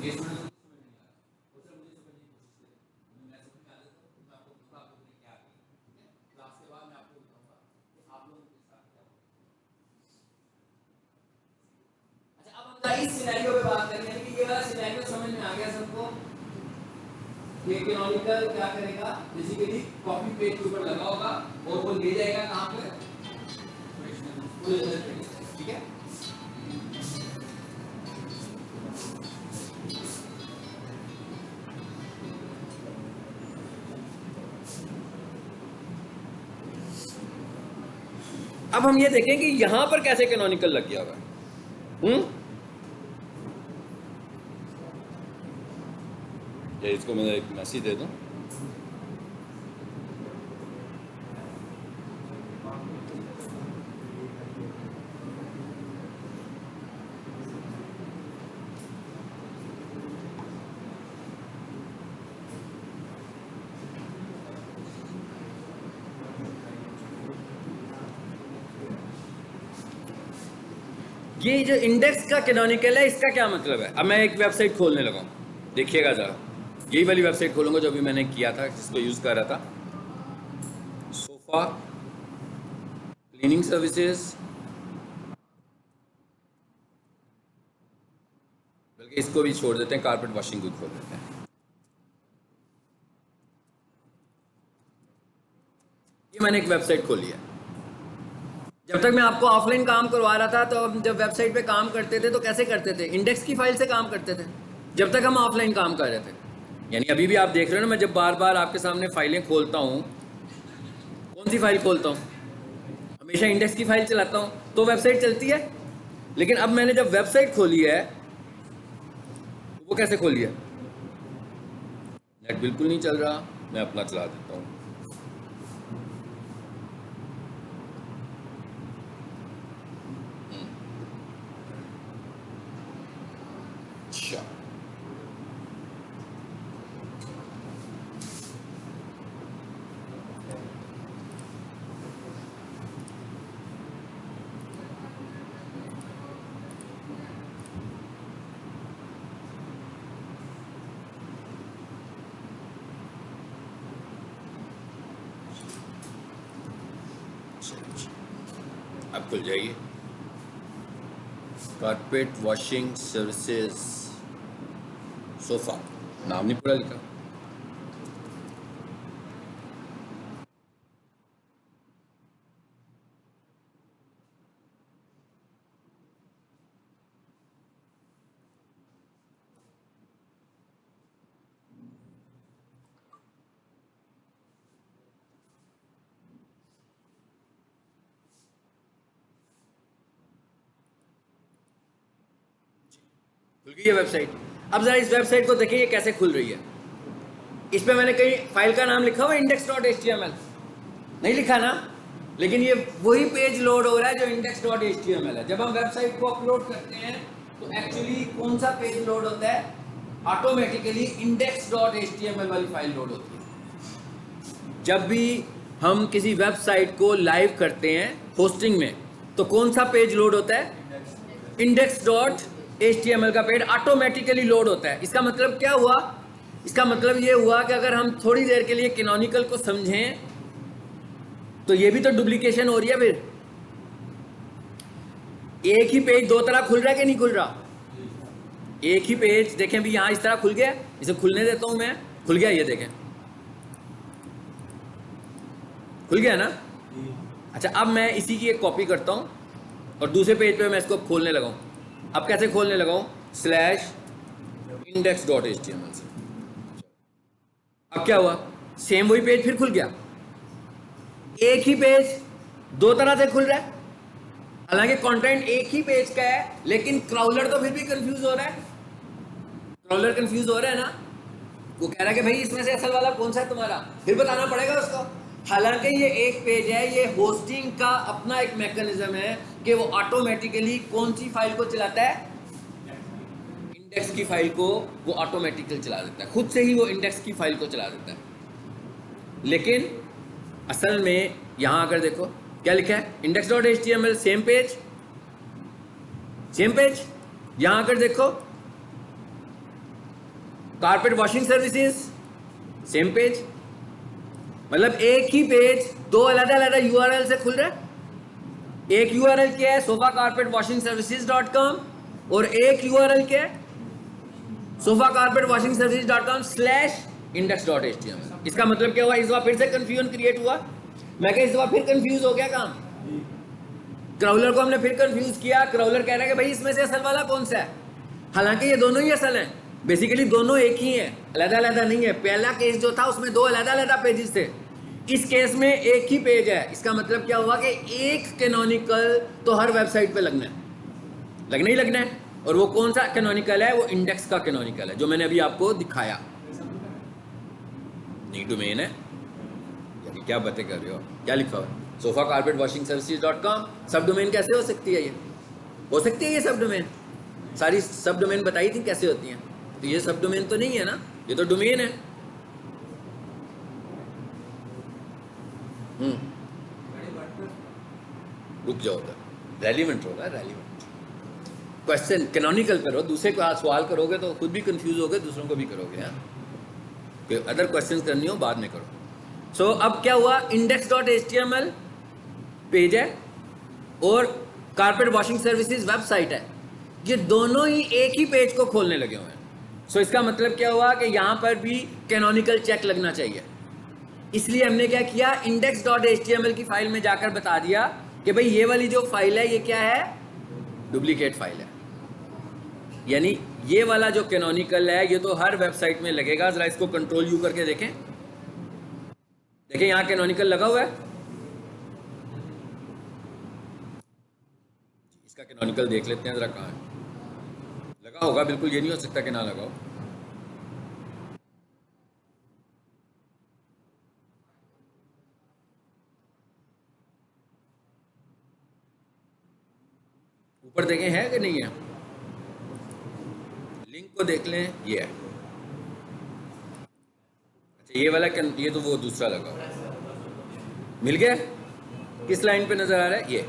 ये स्टूडेंट्स को समझ नहीं आ रहा, तो सर मुझे समझने की कोशिश करें, मैं समझ में आ जाता हूँ, मैं आपको बताऊँगा आप लोगों ने क्या किया। ठीक है, क्लास के बाद मैं आपको बताऊँगा कि आप लोगों के साथ क्या हुआ। अच्छा अब हम इस सिनेरियो पे बात करें, यानी कि ये वाला सिनेरियो समझ में आ गया सबको। ये कैनोनिकल क्या करेगा, बेसिकली कॉपी पेज के ऊपर लगा होगा और वो ले जाएगा कहाँ पे, ठीक है। अब हम ये देखें कि यहां पर कैसे कैनोनिकल लग गया होगा। ये इसको मैं एक मैसेज दे दूं, ये जो इंडेक्स का कैनोनिकल है इसका क्या मतलब है। अब मैं एक वेबसाइट खोलने लगा हूँ, देखिएगा जरा, यही वाली वेबसाइट खोलूंगा जो अभी मैंने किया था, जिसको यूज कर रहा था, सोफा क्लीनिंग सर्विसेज बल्कि इसको भी छोड़ देते हैं, कारपेट वॉशिंग को खोल देते हैं। ये मैंने एक वेबसाइट खोली है। जब तक मैं आपको ऑफलाइन काम करवा रहा था, तो हम जब वेबसाइट पे काम करते थे तो कैसे करते थे? इंडेक्स की फाइल से काम करते थे, जब तक हम ऑफलाइन काम कर रहे थे। यानी अभी भी आप देख रहे हो ना, मैं जब बार बार आपके सामने फाइलें खोलता हूँ, कौन सी फाइल खोलता हूँ? हमेशा इंडेक्स की फाइल चलाता हूँ, तो वेबसाइट चलती है। लेकिन अब मैंने जब वेबसाइट खोली है, वो कैसे खोली है? नेट बिल्कुल नहीं चल रहा, मैं अपना चला देता हूँ। अच्छा, अब खुल जाइए। कारपेट वॉशिंग सर्विसेज सोफा, नाम नहीं पूरा लिखा। खुल गई है वेबसाइट। अब जरा इस वेबसाइट को देखिए, ये कैसे खुल रही है। इस पे मैंने कहीं फाइल का नाम लिखा हुआ index.html नहीं लिखा ना, लेकिन ये वही पेज लोड हो रहा है जो index.html है। जब हम वेबसाइट को अपलोड करते हैं तो एक्चुअली कौन सा पेज लोड होता है? ऑटोमेटिकली index.html वाली फाइल लोड होती है। जब भी हम किसी वेबसाइट को लाइव करते हैं होस्टिंग में, तो कौन सा पेज लोड होता है? index.html का पेज ऑटोमेटिकली लोड होता है। इसका मतलब क्या हुआ? इसका मतलब ये हुआ कि अगर हम थोड़ी देर के लिए कैनोनिकल को समझें, तो ये भी तो डुप्लीकेशन हो रही है। फिर एक ही पेज दो तरह खुल रहा है कि नहीं खुल रहा? एक ही पेज देखें भी, यहां इस तरह खुल गया, इसे खुलने देता हूं मैं, खुल गया, ये देखें खुल गया ना। अच्छा, अब मैं इसी की एक कॉपी करता हूं और दूसरे पेज पे मैं इसको खोलने लगाऊं। अब कैसे खोलने लगाऊं? /index.html से। अब क्या हुआ? सेम वही पेज फिर खुल गया। एक ही पेज दो तरह से खुल रहा है, हालांकि कंटेंट एक ही पेज का है, लेकिन क्राउलर तो फिर भी कंफ्यूज हो रहा है। क्राउलर कंफ्यूज हो रहा है ना, वो कह रहा है कि भाई इसमें से असल वाला कौन सा है तुम्हारा, फिर बताना पड़ेगा उसको। हालांकि ये एक पेज है, ये होस्टिंग का अपना एक मैकेनिज्म है कि वो ऑटोमेटिकली कौन सी फाइल को चलाता है? इंडेक्स की फाइल को वो ऑटोमेटिकली चला देता है, खुद से ही वो इंडेक्स की फाइल को चला देता है। लेकिन असल में यहां अगर देखो क्या लिखा है? index.html same page, same page. यहां अगर देखो carpet washing services, same page. मतलब एक ही पेज दो अलग अलग यूआरएल से खुल रहा है। एक यूआरएल क्या है? सोफा कारपेट वॉशिंग सर्विसेज.com, और एक यूआरएल क्या है? सोफा कारपेट वॉशिंग सर्विसेज.com/index.html। इसका मतलब क्या हुआ? इस बार फिर से कंफ्यूजन क्रिएट हुआ। मैं क्या इस बार फिर कंफ्यूज हो गया काम? क्राउलर को हमने फिर कंफ्यूज किया। क्राउलर कह रहा है कि भाई इसमें से असल वाला कौन सा है, हालांकि ये दोनों ही असल हैं। बेसिकली दोनों एक ही हैं, अलग-अलग नहीं है। पहला केस जो था उसमें दो अलग-अलग पेजेस थे, इस केस में एक ही पेज है। इसका मतलब क्या हुआ कि एक कैनोनिकल तो हर वेबसाइट पे लगना है, लगना ही लगना है। और वो कौन सा कैनोनिकल है? वो इंडेक्स का कैनोनिकल है, जो मैंने अभी आपको दिखाया। नहीं डोमेन है, यानी क्या बातें कर रहे हो? क्या लिखा हुआ है? Sofa carpet washing services. सब डोमेन कैसे हो सकती है? ये हो सकती है, ये सब डोमेन, सारी सब डोमेन बताई थी कैसे होती हैं। तो ये सब डोमेन तो नहीं है ना, ये तो डोमेन है। रुक जाओ, उधर रेलिवेंट होगा, रेलिवेंट क्वेश्चन कैनोनिकल करो, दूसरे को सवाल करोगे तो खुद भी कंफ्यूज होगे, दूसरों को भी करोगे। हाँ, अदर क्वेश्चंस करनी हो बाद में करो। सो अब क्या हुआ? index.html पेज है और कारपेट वॉशिंग सर्विसेज वेबसाइट है। ये दोनों ही एक ही पेज को खोलने लगे हुए हैं। सो इसका मतलब क्या हुआ कि यहां पर भी कैनोनिकल चेक लगना चाहिए। इसलिए हमने क्या किया, index.html की फाइल में जाकर बता दिया कि भाई ये वाली जो फाइल है ये क्या है, डुप्लीकेट फाइल है। यानी ये वाला जो कैनोनिकल है ये तो हर वेबसाइट में लगेगा। जरा इसको कंट्रोल यू करके देखें, देखें यहां कैनोनिकल लगा हुआ है। इसका कैनोनिकल देख लेते हैं जरा, कहां है। लगा होगा बिल्कुल, ये नहीं हो सकता कि ना लगा हो। ऊपर देखें है कि नहीं है, लिंक को देख लें, ये है। अच्छा ये वाला ये तो वो दूसरा लगा हुआ, मिल गया। किस लाइन पे नजर आ रहा है, ये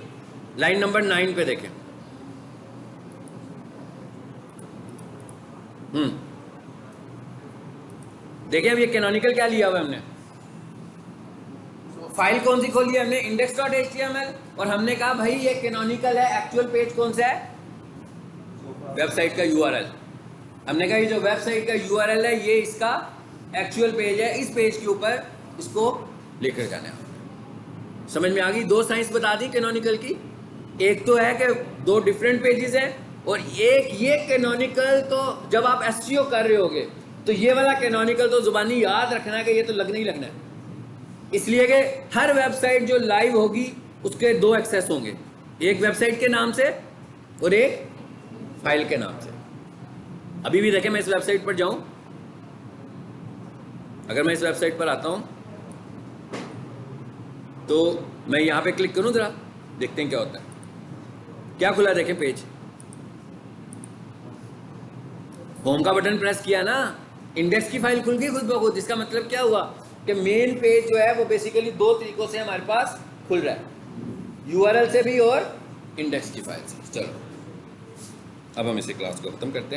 लाइन नंबर 9 पे देखें। देखिए अब ये कैनोनिकल क्या लिया हुआ है हमने, फाइल कौन सी खोली है हमने, index.html, और हमने कहा भाई ये कैनोनिकल है। एक्चुअल पेज कौन सा है, वेबसाइट का URL। हमने कहा ये जो वेबसाइट का URL है ये इसका एक्चुअल पेज है, इस पेज के ऊपर इसको लेकर जाना है। समझ में आ गई, दो साइंस बता दी कैनोनिकल की। एक तो है कि दो डिफरेंट पेजेस हैं, और एक ये कैनोनिकल तो जब आप SEO कर रहे होगे तो ये वाला कैनोनिकल तो जुबानी याद रखना है कि ये तो लगना ही लगना है। इसलिए कि हर वेबसाइट जो लाइव होगी उसके दो एक्सेस होंगे, एक वेबसाइट के नाम से और एक फाइल के नाम से। अभी भी देखें, मैं इस वेबसाइट पर जाऊं, अगर मैं इस वेबसाइट पर आता हूं तो मैं यहां पे क्लिक करूं, जरा देखते हैं क्या होता है। क्या खुला, देखें पेज, होम का बटन प्रेस किया ना, इंडेक्स की फाइल खुल गई खुद ब खुद। इसका मतलब क्या हुआ कि मेन पेज जो है वो बेसिकली दो तरीकों से हमारे पास खुल रहा है, URL से भी और इंडेक्स की फाइल से। चलो अब हम इसे क्लास को खत्म करते हैं।